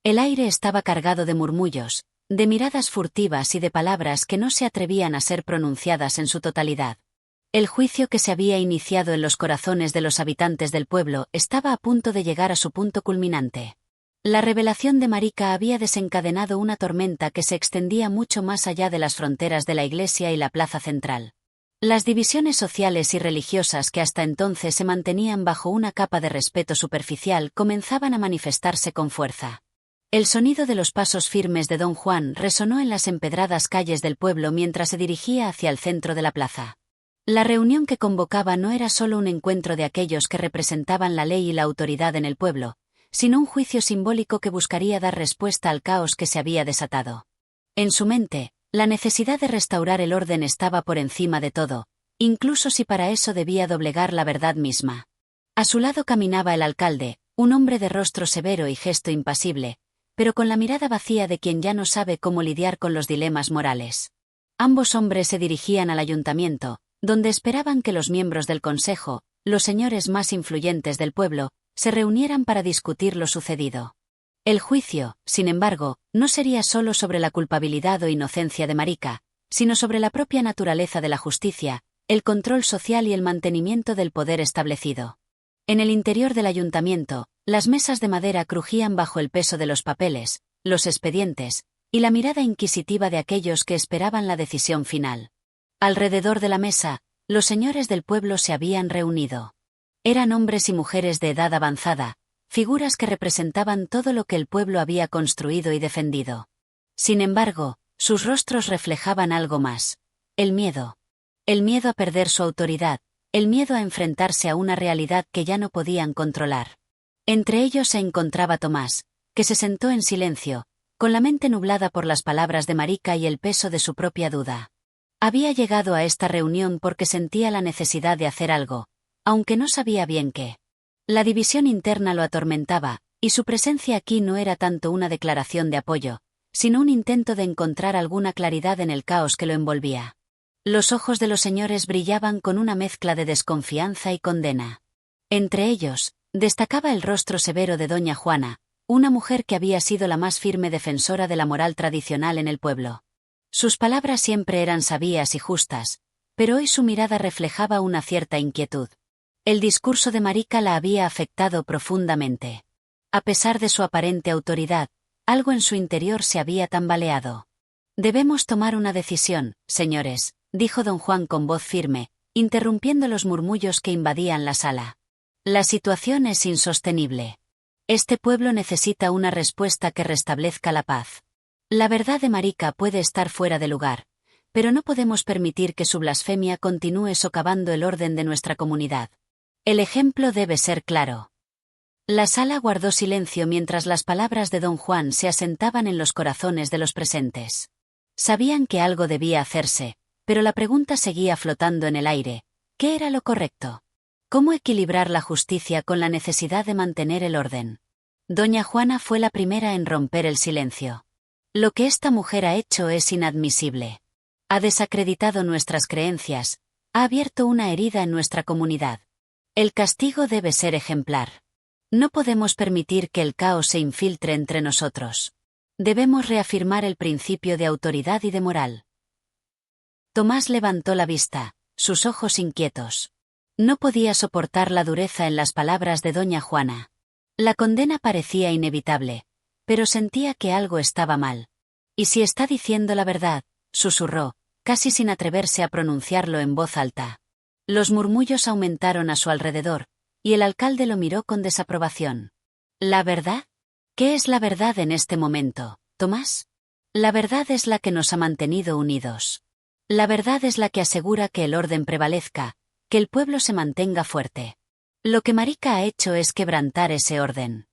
El aire estaba cargado de murmullos, de miradas furtivas y de palabras que no se atrevían a ser pronunciadas en su totalidad. El juicio que se había iniciado en los corazones de los habitantes del pueblo estaba a punto de llegar a su punto culminante. La revelación de Marika había desencadenado una tormenta que se extendía mucho más allá de las fronteras de la iglesia y la plaza central. Las divisiones sociales y religiosas que hasta entonces se mantenían bajo una capa de respeto superficial comenzaban a manifestarse con fuerza. El sonido de los pasos firmes de don Juan resonó en las empedradas calles del pueblo mientras se dirigía hacia el centro de la plaza. La reunión que convocaba no era solo un encuentro de aquellos que representaban la ley y la autoridad en el pueblo, sino un juicio simbólico que buscaría dar respuesta al caos que se había desatado. En su mente, la necesidad de restaurar el orden estaba por encima de todo, incluso si para eso debía doblegar la verdad misma. A su lado caminaba el alcalde, un hombre de rostro severo y gesto impasible, pero con la mirada vacía de quien ya no sabe cómo lidiar con los dilemas morales. Ambos hombres se dirigían al ayuntamiento, donde esperaban que los miembros del consejo, los señores más influyentes del pueblo, se reunieran para discutir lo sucedido. El juicio, sin embargo, no sería solo sobre la culpabilidad o inocencia de Marika, sino sobre la propia naturaleza de la justicia, el control social y el mantenimiento del poder establecido. En el interior del ayuntamiento, las mesas de madera crujían bajo el peso de los papeles, los expedientes, y la mirada inquisitiva de aquellos que esperaban la decisión final. Alrededor de la mesa, los señores del pueblo se habían reunido. Eran hombres y mujeres de edad avanzada, figuras que representaban todo lo que el pueblo había construido y defendido. Sin embargo, sus rostros reflejaban algo más: el miedo. El miedo a perder su autoridad, el miedo a enfrentarse a una realidad que ya no podían controlar. Entre ellos se encontraba Tomás, que se sentó en silencio, con la mente nublada por las palabras de Marika y el peso de su propia duda. Había llegado a esta reunión porque sentía la necesidad de hacer algo, aunque no sabía bien qué. La división interna lo atormentaba, y su presencia aquí no era tanto una declaración de apoyo, sino un intento de encontrar alguna claridad en el caos que lo envolvía. Los ojos de los señores brillaban con una mezcla de desconfianza y condena. Entre ellos, destacaba el rostro severo de doña Juana, una mujer que había sido la más firme defensora de la moral tradicional en el pueblo. Sus palabras siempre eran sabias y justas, pero hoy su mirada reflejaba una cierta inquietud. El discurso de Marika la había afectado profundamente. A pesar de su aparente autoridad, algo en su interior se había tambaleado. «Debemos tomar una decisión, señores», dijo don Juan con voz firme, interrumpiendo los murmullos que invadían la sala. «La situación es insostenible. Este pueblo necesita una respuesta que restablezca la paz. La verdad de Marika puede estar fuera de lugar, pero no podemos permitir que su blasfemia continúe socavando el orden de nuestra comunidad. El ejemplo debe ser claro». La sala guardó silencio mientras las palabras de don Juan se asentaban en los corazones de los presentes. Sabían que algo debía hacerse, pero la pregunta seguía flotando en el aire: ¿qué era lo correcto? ¿Cómo equilibrar la justicia con la necesidad de mantener el orden? Doña Juana fue la primera en romper el silencio. Lo que esta mujer ha hecho es inadmisible. Ha desacreditado nuestras creencias, ha abierto una herida en nuestra comunidad. El castigo debe ser ejemplar. No podemos permitir que el caos se infiltre entre nosotros. Debemos reafirmar el principio de autoridad y de moral. Tomás levantó la vista, sus ojos inquietos. No podía soportar la dureza en las palabras de doña Juana. La condena parecía inevitable, pero sentía que algo estaba mal. «¿Y si está diciendo la verdad?», susurró, casi sin atreverse a pronunciarlo en voz alta. Los murmullos aumentaron a su alrededor, y el alcalde lo miró con desaprobación. ¿La verdad? ¿Qué es la verdad en este momento, Tomás? La verdad es la que nos ha mantenido unidos. La verdad es la que asegura que el orden prevalezca, que el pueblo se mantenga fuerte. Lo que Marica ha hecho es quebrantar ese orden.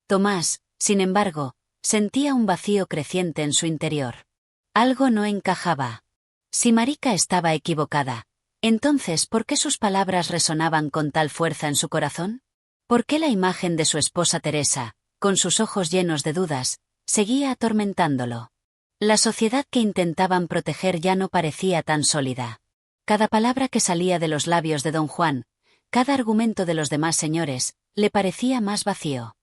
Tomás, sin embargo, sentía un vacío creciente en su interior. Algo no encajaba. Si Marica estaba equivocada, entonces ¿por qué sus palabras resonaban con tal fuerza en su corazón? ¿Por qué la imagen de su esposa Teresa, con sus ojos llenos de dudas, seguía atormentándolo? La sociedad que intentaban proteger ya no parecía tan sólida. Cada palabra que salía de los labios de don Juan, cada argumento de los demás señores, le parecía más vacío.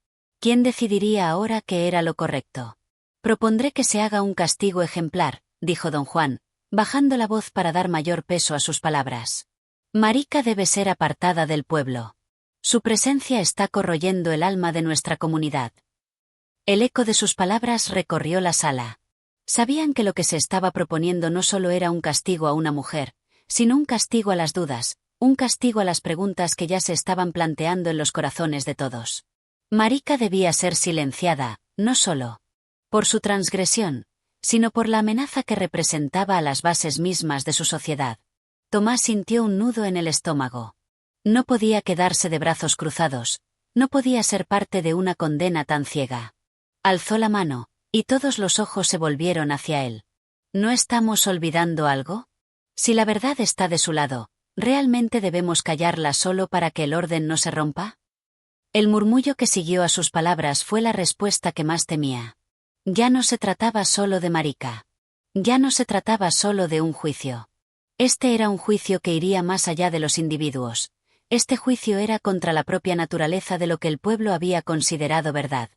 ¿Quién decidiría ahora qué era lo correcto? Propondré que se haga un castigo ejemplar, dijo don Juan, bajando la voz para dar mayor peso a sus palabras. Marica debe ser apartada del pueblo. Su presencia está corroyendo el alma de nuestra comunidad. El eco de sus palabras recorrió la sala. Sabían que lo que se estaba proponiendo no solo era un castigo a una mujer, sino un castigo a las dudas, un castigo a las preguntas que ya se estaban planteando en los corazones de todos. Marica debía ser silenciada, no solo por su transgresión, sino por la amenaza que representaba a las bases mismas de su sociedad. Tomás sintió un nudo en el estómago. No podía quedarse de brazos cruzados, no podía ser parte de una condena tan ciega. Alzó la mano, y todos los ojos se volvieron hacia él. ¿No estamos olvidando algo? Si la verdad está de su lado, ¿realmente debemos callarla solo para que el orden no se rompa? El murmullo que siguió a sus palabras fue la respuesta que más temía. Ya no se trataba solo de Marica. Ya no se trataba solo de un juicio. Este era un juicio que iría más allá de los individuos. Este juicio era contra la propia naturaleza de lo que el pueblo había considerado verdad.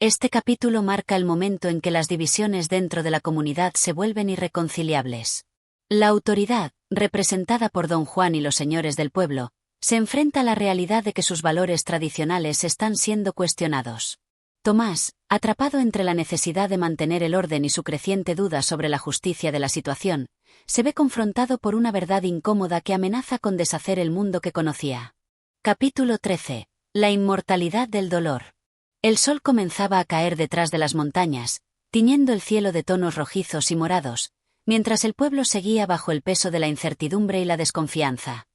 Este capítulo marca el momento en que las divisiones dentro de la comunidad se vuelven irreconciliables. La autoridad, representada por don Juan y los señores del pueblo, se enfrenta a la realidad de que sus valores tradicionales están siendo cuestionados. Tomás, atrapado entre la necesidad de mantener el orden y su creciente duda sobre la justicia de la situación, se ve confrontado por una verdad incómoda que amenaza con deshacer el mundo que conocía. Capítulo 13. La inmortalidad del dolor. El sol comenzaba a caer detrás de las montañas, tiñendo el cielo de tonos rojizos y morados, mientras el pueblo seguía bajo el peso de la incertidumbre y la desconfianza.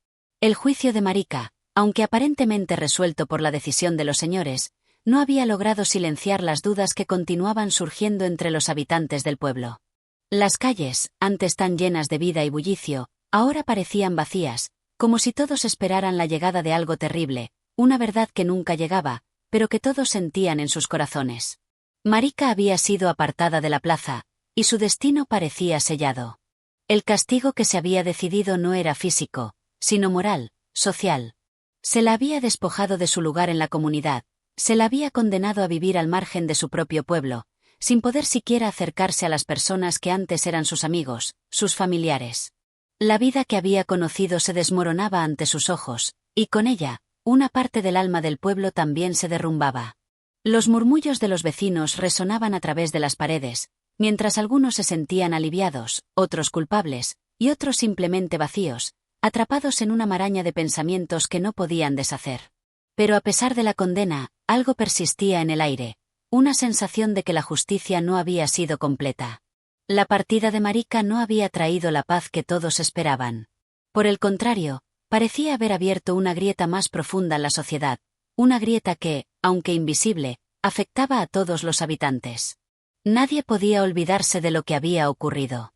El juicio de Marica, aunque aparentemente resuelto por la decisión de los señores, no había logrado silenciar las dudas que continuaban surgiendo entre los habitantes del pueblo. Las calles, antes tan llenas de vida y bullicio, ahora parecían vacías, como si todos esperaran la llegada de algo terrible, una verdad que nunca llegaba, pero que todos sentían en sus corazones. Marica había sido apartada de la plaza, y su destino parecía sellado. El castigo que se había decidido no era físico, sino moral, social. Se la había despojado de su lugar en la comunidad, se la había condenado a vivir al margen de su propio pueblo, sin poder siquiera acercarse a las personas que antes eran sus amigos, sus familiares. La vida que había conocido se desmoronaba ante sus ojos, y con ella, una parte del alma del pueblo también se derrumbaba. Los murmullos de los vecinos resonaban a través de las paredes, mientras algunos se sentían aliviados, otros culpables, y otros simplemente vacíos, atrapados en una maraña de pensamientos que no podían deshacer. Pero a pesar de la condena, algo persistía en el aire, una sensación de que la justicia no había sido completa. La partida de Marica no había traído la paz que todos esperaban. Por el contrario, parecía haber abierto una grieta más profunda en la sociedad, una grieta que, aunque invisible, afectaba a todos los habitantes. Nadie podía olvidarse de lo que había ocurrido.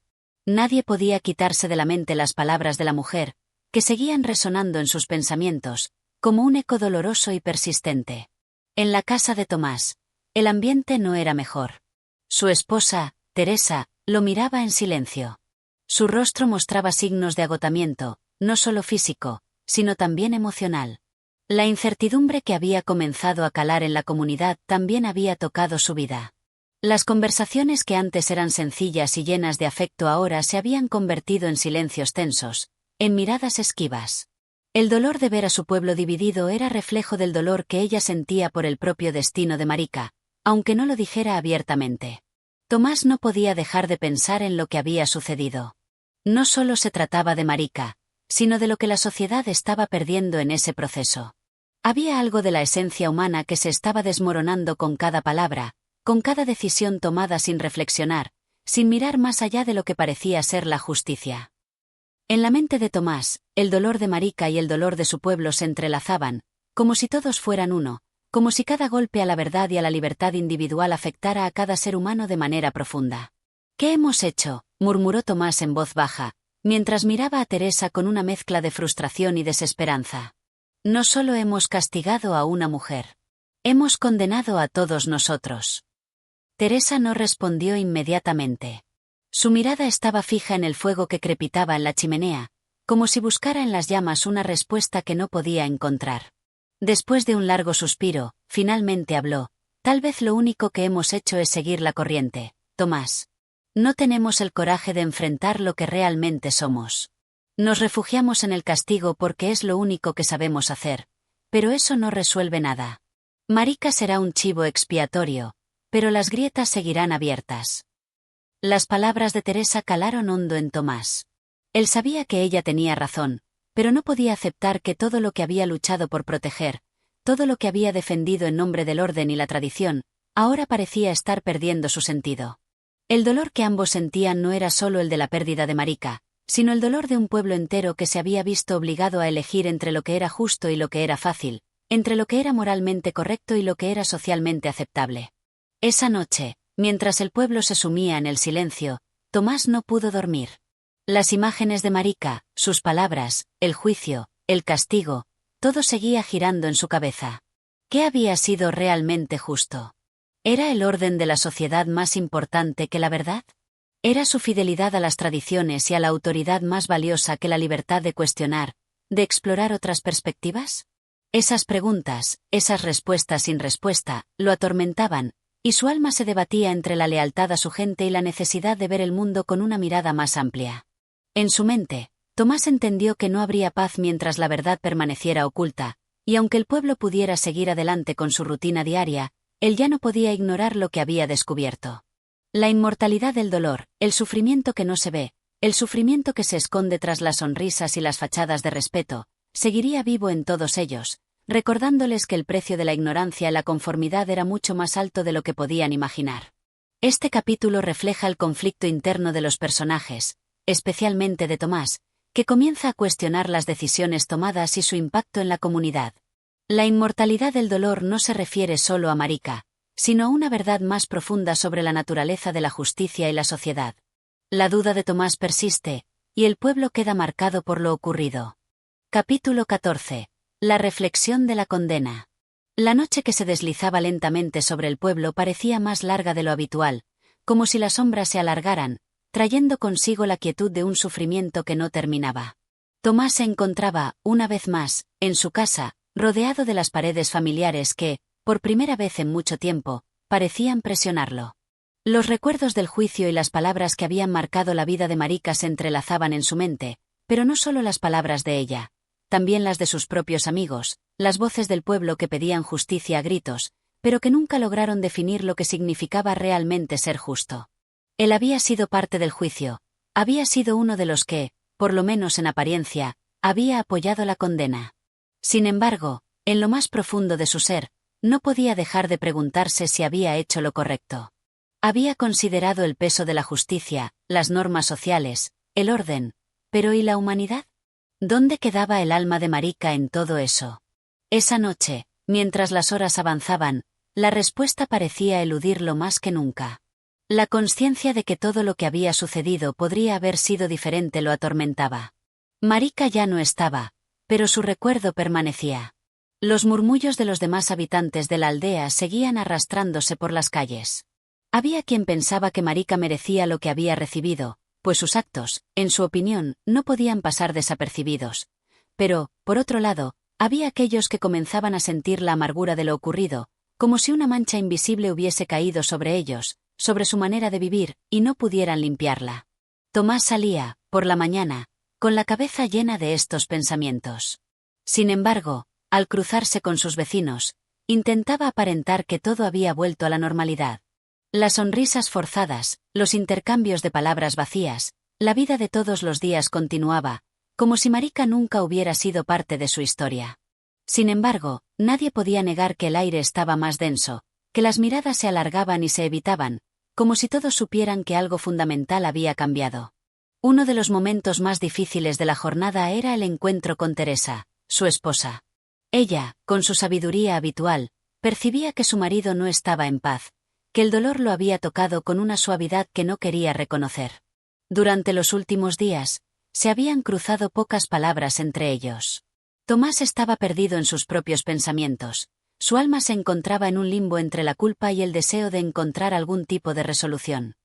Nadie podía quitarse de la mente las palabras de la mujer, que seguían resonando en sus pensamientos, como un eco doloroso y persistente. En la casa de Tomás, el ambiente no era mejor. Su esposa, Teresa lo miraba en silencio. Su rostro mostraba signos de agotamiento, no solo físico, sino también emocional. La incertidumbre que había comenzado a calar en la comunidad también había tocado su vida. Las conversaciones que antes eran sencillas y llenas de afecto ahora se habían convertido en silencios tensos, en miradas esquivas. El dolor de ver a su pueblo dividido era reflejo del dolor que ella sentía por el propio destino de Marika, aunque no lo dijera abiertamente. Tomás no podía dejar de pensar en lo que había sucedido. No solo se trataba de Marika, sino de lo que la sociedad estaba perdiendo en ese proceso. Había algo de la esencia humana que se estaba desmoronando con cada palabra, con cada decisión tomada sin reflexionar, sin mirar más allá de lo que parecía ser la justicia. En la mente de Tomás, el dolor de Marika y el dolor de su pueblo se entrelazaban, como si todos fueran uno, como si cada golpe a la verdad y a la libertad individual afectara a cada ser humano de manera profunda. «¿Qué hemos hecho?», murmuró Tomás en voz baja, mientras miraba a Teresa con una mezcla de frustración y desesperanza. «No solo hemos castigado a una mujer. Hemos condenado a todos nosotros». Teresa no respondió inmediatamente. Su mirada estaba fija en el fuego que crepitaba en la chimenea, como si buscara en las llamas una respuesta que no podía encontrar. Después de un largo suspiro, finalmente habló: «Tal vez lo único que hemos hecho es seguir la corriente, Tomás. No tenemos el coraje de enfrentar lo que realmente somos. Nos refugiamos en el castigo porque es lo único que sabemos hacer, pero eso no resuelve nada. Marika será un chivo expiatorio, pero las grietas seguirán abiertas». Las palabras de Teresa calaron hondo en Tomás. Él sabía que ella tenía razón, pero no podía aceptar que todo lo que había luchado por proteger, todo lo que había defendido en nombre del orden y la tradición, ahora parecía estar perdiendo su sentido. El dolor que ambos sentían no era solo el de la pérdida de Marika, sino el dolor de un pueblo entero que se había visto obligado a elegir entre lo que era justo y lo que era fácil, entre lo que era moralmente correcto y lo que era socialmente aceptable. Esa noche, mientras el pueblo se sumía en el silencio, Tomás no pudo dormir. Las imágenes de Marika, sus palabras, el juicio, el castigo, todo seguía girando en su cabeza. ¿Qué había sido realmente justo? ¿Era el orden de la sociedad más importante que la verdad? ¿Era su fidelidad a las tradiciones y a la autoridad más valiosa que la libertad de cuestionar, de explorar otras perspectivas? Esas preguntas, esas respuestas sin respuesta, lo atormentaban, y su alma se debatía entre la lealtad a su gente y la necesidad de ver el mundo con una mirada más amplia. En su mente, Tomás entendió que no habría paz mientras la verdad permaneciera oculta, y aunque el pueblo pudiera seguir adelante con su rutina diaria, él ya no podía ignorar lo que había descubierto. La inmortalidad del dolor, el sufrimiento que no se ve, el sufrimiento que se esconde tras las sonrisas y las fachadas de respeto, seguiría vivo en todos ellos, recordándoles que el precio de la ignorancia y la conformidad era mucho más alto de lo que podían imaginar. Este capítulo refleja el conflicto interno de los personajes, especialmente de Tomás, que comienza a cuestionar las decisiones tomadas y su impacto en la comunidad. La inmortalidad del dolor no se refiere solo a Marika, sino a una verdad más profunda sobre la naturaleza de la justicia y la sociedad. La duda de Tomás persiste, y el pueblo queda marcado por lo ocurrido. Capítulo 14. La reflexión de la condena. La noche que se deslizaba lentamente sobre el pueblo parecía más larga de lo habitual, como si las sombras se alargaran, trayendo consigo la quietud de un sufrimiento que no terminaba. Tomás se encontraba, una vez más, en su casa, rodeado de las paredes familiares que, por primera vez en mucho tiempo, parecían presionarlo. Los recuerdos del juicio y las palabras que habían marcado la vida de Marika se entrelazaban en su mente, pero no solo las palabras de ella, también las de sus propios amigos, las voces del pueblo que pedían justicia a gritos, pero que nunca lograron definir lo que significaba realmente ser justo. Él había sido parte del juicio, había sido uno de los que, por lo menos en apariencia, había apoyado la condena. Sin embargo, en lo más profundo de su ser, no podía dejar de preguntarse si había hecho lo correcto. Había considerado el peso de la justicia, las normas sociales, el orden, pero ¿y la humanidad? ¿Dónde quedaba el alma de Marika en todo eso? Esa noche, mientras las horas avanzaban, la respuesta parecía eludirlo más que nunca. La consciencia de que todo lo que había sucedido podría haber sido diferente lo atormentaba. Marika ya no estaba, pero su recuerdo permanecía. Los murmullos de los demás habitantes de la aldea seguían arrastrándose por las calles. Había quien pensaba que Marika merecía lo que había recibido, pues sus actos, en su opinión, no podían pasar desapercibidos. Pero, por otro lado, había aquellos que comenzaban a sentir la amargura de lo ocurrido, como si una mancha invisible hubiese caído sobre ellos, sobre su manera de vivir, y no pudieran limpiarla. Tomás salía, por la mañana, con la cabeza llena de estos pensamientos. Sin embargo, al cruzarse con sus vecinos, intentaba aparentar que todo había vuelto a la normalidad. Las sonrisas forzadas, los intercambios de palabras vacías, la vida de todos los días continuaba, como si Marika nunca hubiera sido parte de su historia. Sin embargo, nadie podía negar que el aire estaba más denso, que las miradas se alargaban y se evitaban, como si todos supieran que algo fundamental había cambiado. Uno de los momentos más difíciles de la jornada era el encuentro con Teresa, su esposa. Ella, con su sabiduría habitual, percibía que su marido no estaba en paz, que el dolor lo había tocado con una suavidad que no quería reconocer. Durante los últimos días, se habían cruzado pocas palabras entre ellos. Tomás estaba perdido en sus propios pensamientos. Su alma se encontraba en un limbo entre la culpa y el deseo de encontrar algún tipo de resolución.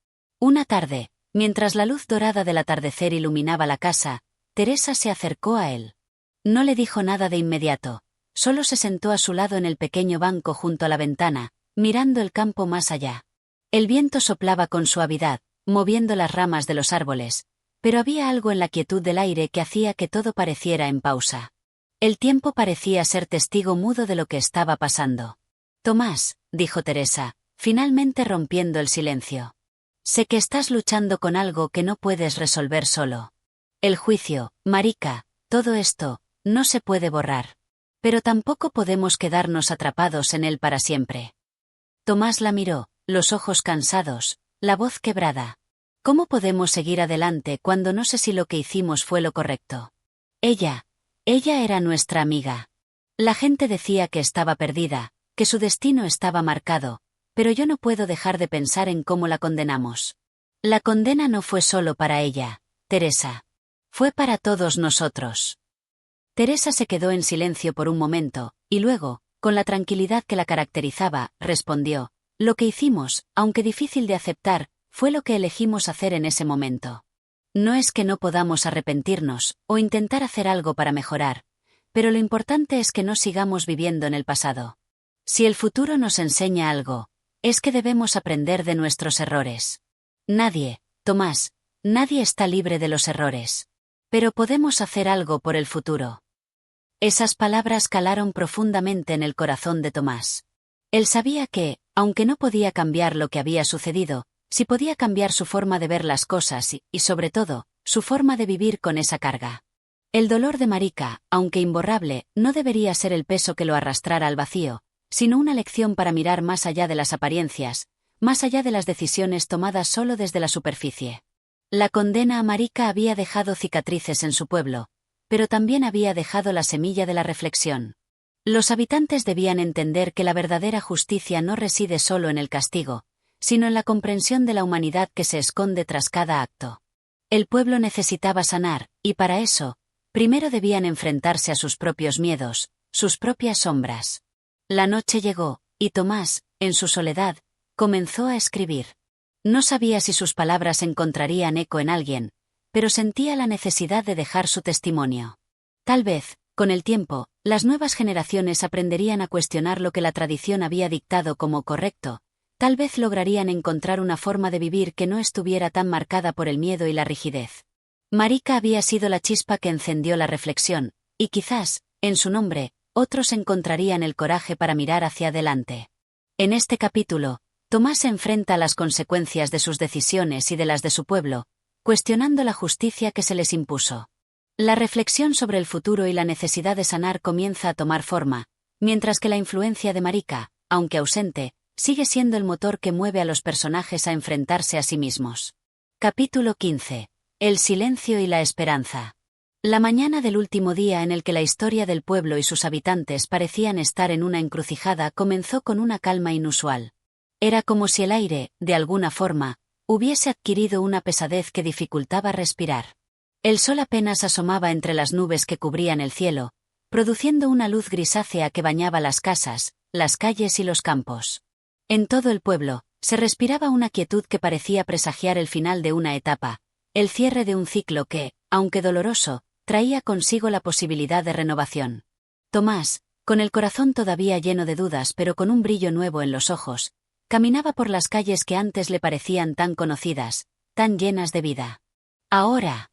Una tarde, mientras la luz dorada del atardecer iluminaba la casa, Teresa se acercó a él. No le dijo nada de inmediato, solo se sentó a su lado en el pequeño banco junto a la ventana, mirando el campo más allá. El viento soplaba con suavidad, moviendo las ramas de los árboles, pero había algo en la quietud del aire que hacía que todo pareciera en pausa. El tiempo parecía ser testigo mudo de lo que estaba pasando. Tomás, dijo Teresa, finalmente rompiendo el silencio. Sé que estás luchando con algo que no puedes resolver solo. El juicio, Marika, todo esto, no se puede borrar. Pero tampoco podemos quedarnos atrapados en él para siempre. Tomás la miró, los ojos cansados, la voz quebrada. ¿Cómo podemos seguir adelante cuando no sé si lo que hicimos fue lo correcto? Ella era nuestra amiga. La gente decía que estaba perdida, que su destino estaba marcado, pero yo no puedo dejar de pensar en cómo la condenamos. La condena no fue solo para ella, Teresa. Fue para todos nosotros. Teresa se quedó en silencio por un momento, y luego, con la tranquilidad que la caracterizaba, respondió: lo que hicimos, aunque difícil de aceptar, fue lo que elegimos hacer en ese momento. No es que no podamos arrepentirnos, o intentar hacer algo para mejorar, pero lo importante es que no sigamos viviendo en el pasado. Si el futuro nos enseña algo, es que debemos aprender de nuestros errores. Nadie, Tomás, nadie está libre de los errores. Pero podemos hacer algo por el futuro. Esas palabras calaron profundamente en el corazón de Tomás. Él sabía que, aunque no podía cambiar lo que había sucedido, sí podía cambiar su forma de ver las cosas y, sobre todo, su forma de vivir con esa carga. El dolor de Marika, aunque imborrable, no debería ser el peso que lo arrastrara al vacío, sino una lección para mirar más allá de las apariencias, más allá de las decisiones tomadas solo desde la superficie. La condena a Marika había dejado cicatrices en su pueblo, pero también había dejado la semilla de la reflexión. Los habitantes debían entender que la verdadera justicia no reside solo en el castigo, sino en la comprensión de la humanidad que se esconde tras cada acto. El pueblo necesitaba sanar, y para eso, primero debían enfrentarse a sus propios miedos, sus propias sombras. La noche llegó, y Tomás, en su soledad, comenzó a escribir. No sabía si sus palabras encontrarían eco en alguien, pero sentía la necesidad de dejar su testimonio. Tal vez, con el tiempo, las nuevas generaciones aprenderían a cuestionar lo que la tradición había dictado como correcto, tal vez lograrían encontrar una forma de vivir que no estuviera tan marcada por el miedo y la rigidez. Marika había sido la chispa que encendió la reflexión, y quizás, en su nombre, otros encontrarían el coraje para mirar hacia adelante. En este capítulo, Tomás se enfrenta a las consecuencias de sus decisiones y de las de su pueblo, cuestionando la justicia que se les impuso. La reflexión sobre el futuro y la necesidad de sanar comienza a tomar forma, mientras que la influencia de Marika, aunque ausente, sigue siendo el motor que mueve a los personajes a enfrentarse a sí mismos. Capítulo 15. El silencio y la esperanza. La mañana del último día en el que la historia del pueblo y sus habitantes parecían estar en una encrucijada comenzó con una calma inusual. Era como si el aire, de alguna forma, hubiese adquirido una pesadez que dificultaba respirar. El sol apenas asomaba entre las nubes que cubrían el cielo, produciendo una luz grisácea que bañaba las casas, las calles y los campos. En todo el pueblo, Se respiraba una quietud que parecía presagiar el final de una etapa, el cierre de un ciclo que, aunque doloroso, traía consigo la posibilidad de renovación. Tomás, con el corazón todavía lleno de dudas pero con un brillo nuevo en los ojos, caminaba por las calles que antes le parecían tan conocidas, tan llenas de vida. Ahora,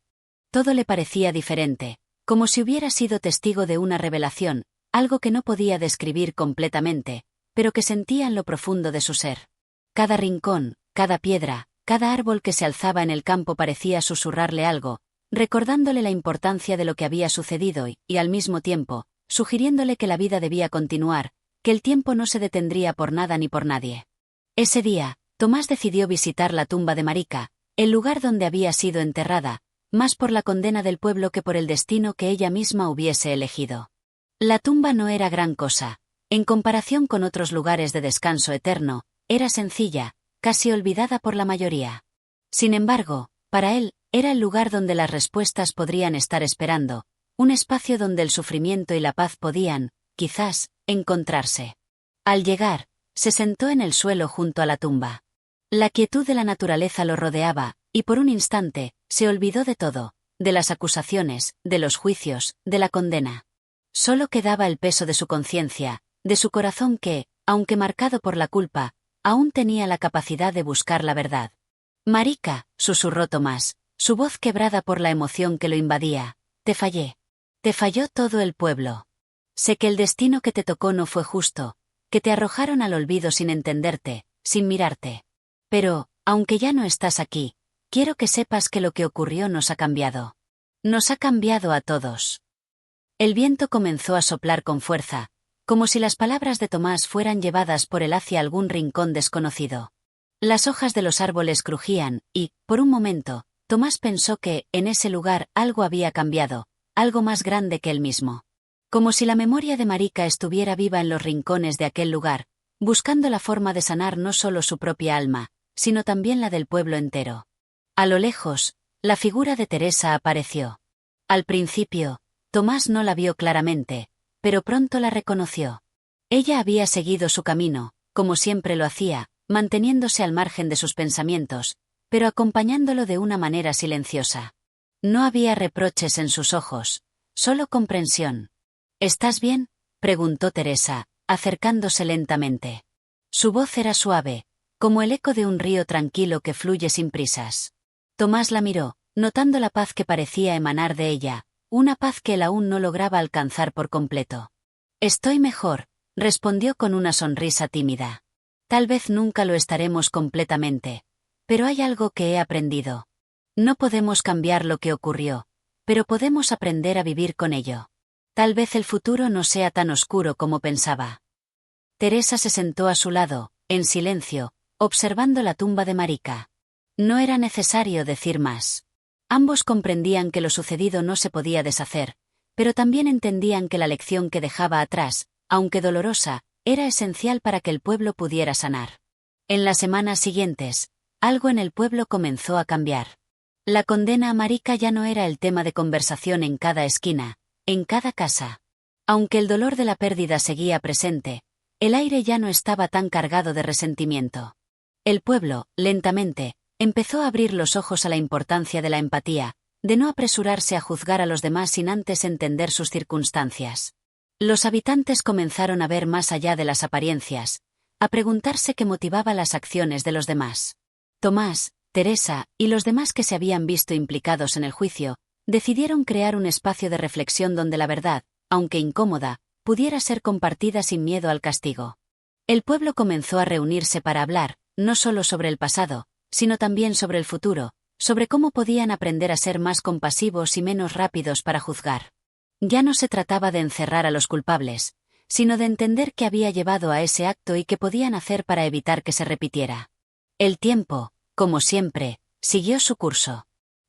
todo le parecía diferente, como si hubiera sido testigo de una revelación, algo que no podía describir completamente, pero que sentía en lo profundo de su ser. Cada rincón, cada piedra, cada árbol que se alzaba en el campo parecía susurrarle algo, recordándole la importancia de lo que había sucedido y al mismo tiempo, sugiriéndole que la vida debía continuar, que el tiempo no se detendría por nada ni por nadie. Ese día, Tomás decidió visitar la tumba de Marika, el lugar donde había sido enterrada, más por la condena del pueblo que por el destino que ella misma hubiese elegido. La tumba no era gran cosa. En comparación con otros lugares de descanso eterno, era sencilla, casi olvidada por la mayoría. Sin embargo, para él, era el lugar donde las respuestas podrían estar esperando, un espacio donde el sufrimiento y la paz podían, quizás, encontrarse. Al llegar, se sentó en el suelo junto a la tumba. La quietud de la naturaleza lo rodeaba, y por un instante, se olvidó de todo, de las acusaciones, de los juicios, de la condena. Solo quedaba el peso de su conciencia, de su corazón que, aunque marcado por la culpa, aún tenía la capacidad de buscar la verdad. Marika, susurró Tomás, su voz quebrada por la emoción que lo invadía, te fallé. Te falló todo el pueblo. Sé que el destino que te tocó no fue justo, que te arrojaron al olvido sin entenderte, sin mirarte. Pero, aunque ya no estás aquí, quiero que sepas que lo que ocurrió nos ha cambiado. Nos ha cambiado a todos. El viento comenzó a soplar con fuerza, como si las palabras de Tomás fueran llevadas por él hacia algún rincón desconocido. Las hojas de los árboles crujían, y, por un momento, Tomás pensó que, en ese lugar, algo había cambiado, algo más grande que él mismo. Como si la memoria de Marika estuviera viva en los rincones de aquel lugar, buscando la forma de sanar no solo su propia alma, sino también la del pueblo entero. A lo lejos, la figura de Teresa apareció. Al principio, Tomás no la vio claramente, pero pronto la reconoció. Ella había seguido su camino, como siempre lo hacía, manteniéndose al margen de sus pensamientos, pero acompañándolo de una manera silenciosa. No había reproches en sus ojos, solo comprensión. ¿Estás bien?, preguntó Teresa, acercándose lentamente. Su voz era suave, como el eco de un río tranquilo que fluye sin prisas. Tomás la miró, notando la paz que parecía emanar de ella, una paz que él aún no lograba alcanzar por completo. Estoy mejor, respondió con una sonrisa tímida. Tal vez nunca lo estaremos completamente, pero hay algo que he aprendido. No podemos cambiar lo que ocurrió, pero podemos aprender a vivir con ello. Tal vez el futuro no sea tan oscuro como pensaba. Teresa se sentó a su lado, en silencio, observando la tumba de Marika. No era necesario decir más. Ambos comprendían que lo sucedido no se podía deshacer, pero también entendían que la lección que dejaba atrás, aunque dolorosa, era esencial para que el pueblo pudiera sanar. En las semanas siguientes, algo en el pueblo comenzó a cambiar. La condena a Marika ya no era el tema de conversación en cada esquina, en cada casa. Aunque el dolor de la pérdida seguía presente, el aire ya no estaba tan cargado de resentimiento. El pueblo, lentamente, empezó a abrir los ojos a la importancia de la empatía, de no apresurarse a juzgar a los demás sin antes entender sus circunstancias. Los habitantes comenzaron a ver más allá de las apariencias, a preguntarse qué motivaba las acciones de los demás. Tomás, Teresa, y los demás que se habían visto implicados en el juicio, decidieron crear un espacio de reflexión donde la verdad, aunque incómoda, pudiera ser compartida sin miedo al castigo. El pueblo comenzó a reunirse para hablar, no solo sobre el pasado, sino también sobre el futuro, sobre cómo podían aprender a ser más compasivos y menos rápidos para juzgar. Ya no se trataba de encerrar a los culpables, sino de entender qué había llevado a ese acto y qué podían hacer para evitar que se repitiera. El tiempo, como siempre, siguió su curso.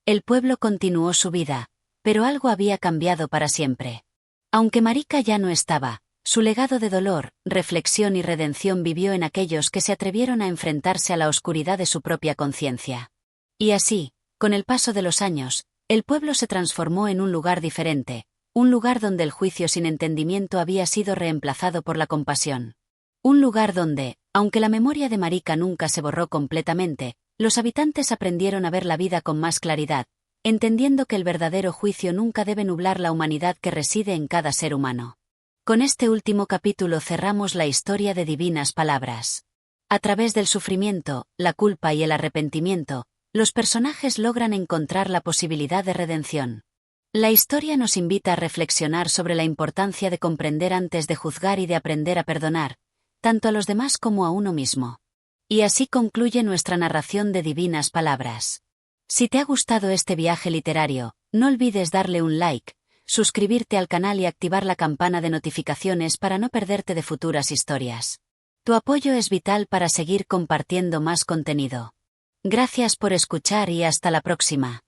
El pueblo continuó su vida, pero algo había cambiado para siempre. Aunque Marika ya no estaba, su legado de dolor, reflexión y redención vivió en aquellos que se atrevieron a enfrentarse a la oscuridad de su propia conciencia. Y así, con el paso de los años, el pueblo se transformó en un lugar diferente, un lugar donde el juicio sin entendimiento había sido reemplazado por la compasión. Un lugar donde, Aunque la memoria de Marika nunca se borró completamente, los habitantes aprendieron a ver la vida con más claridad, entendiendo que el verdadero juicio nunca debe nublar la humanidad que reside en cada ser humano. Con este último capítulo cerramos la historia de Divinas Palabras. A través del sufrimiento, la culpa y el arrepentimiento, los personajes logran encontrar la posibilidad de redención. La historia nos invita a reflexionar sobre la importancia de comprender antes de juzgar y de aprender a perdonar, tanto a los demás como a uno mismo. Y así concluye nuestra narración de Divinas Palabras. Si te ha gustado este viaje literario, no olvides darle un like, suscribirte al canal y activar la campana de notificaciones para no perderte de futuras historias. Tu apoyo es vital para seguir compartiendo más contenido. Gracias por escuchar y hasta la próxima.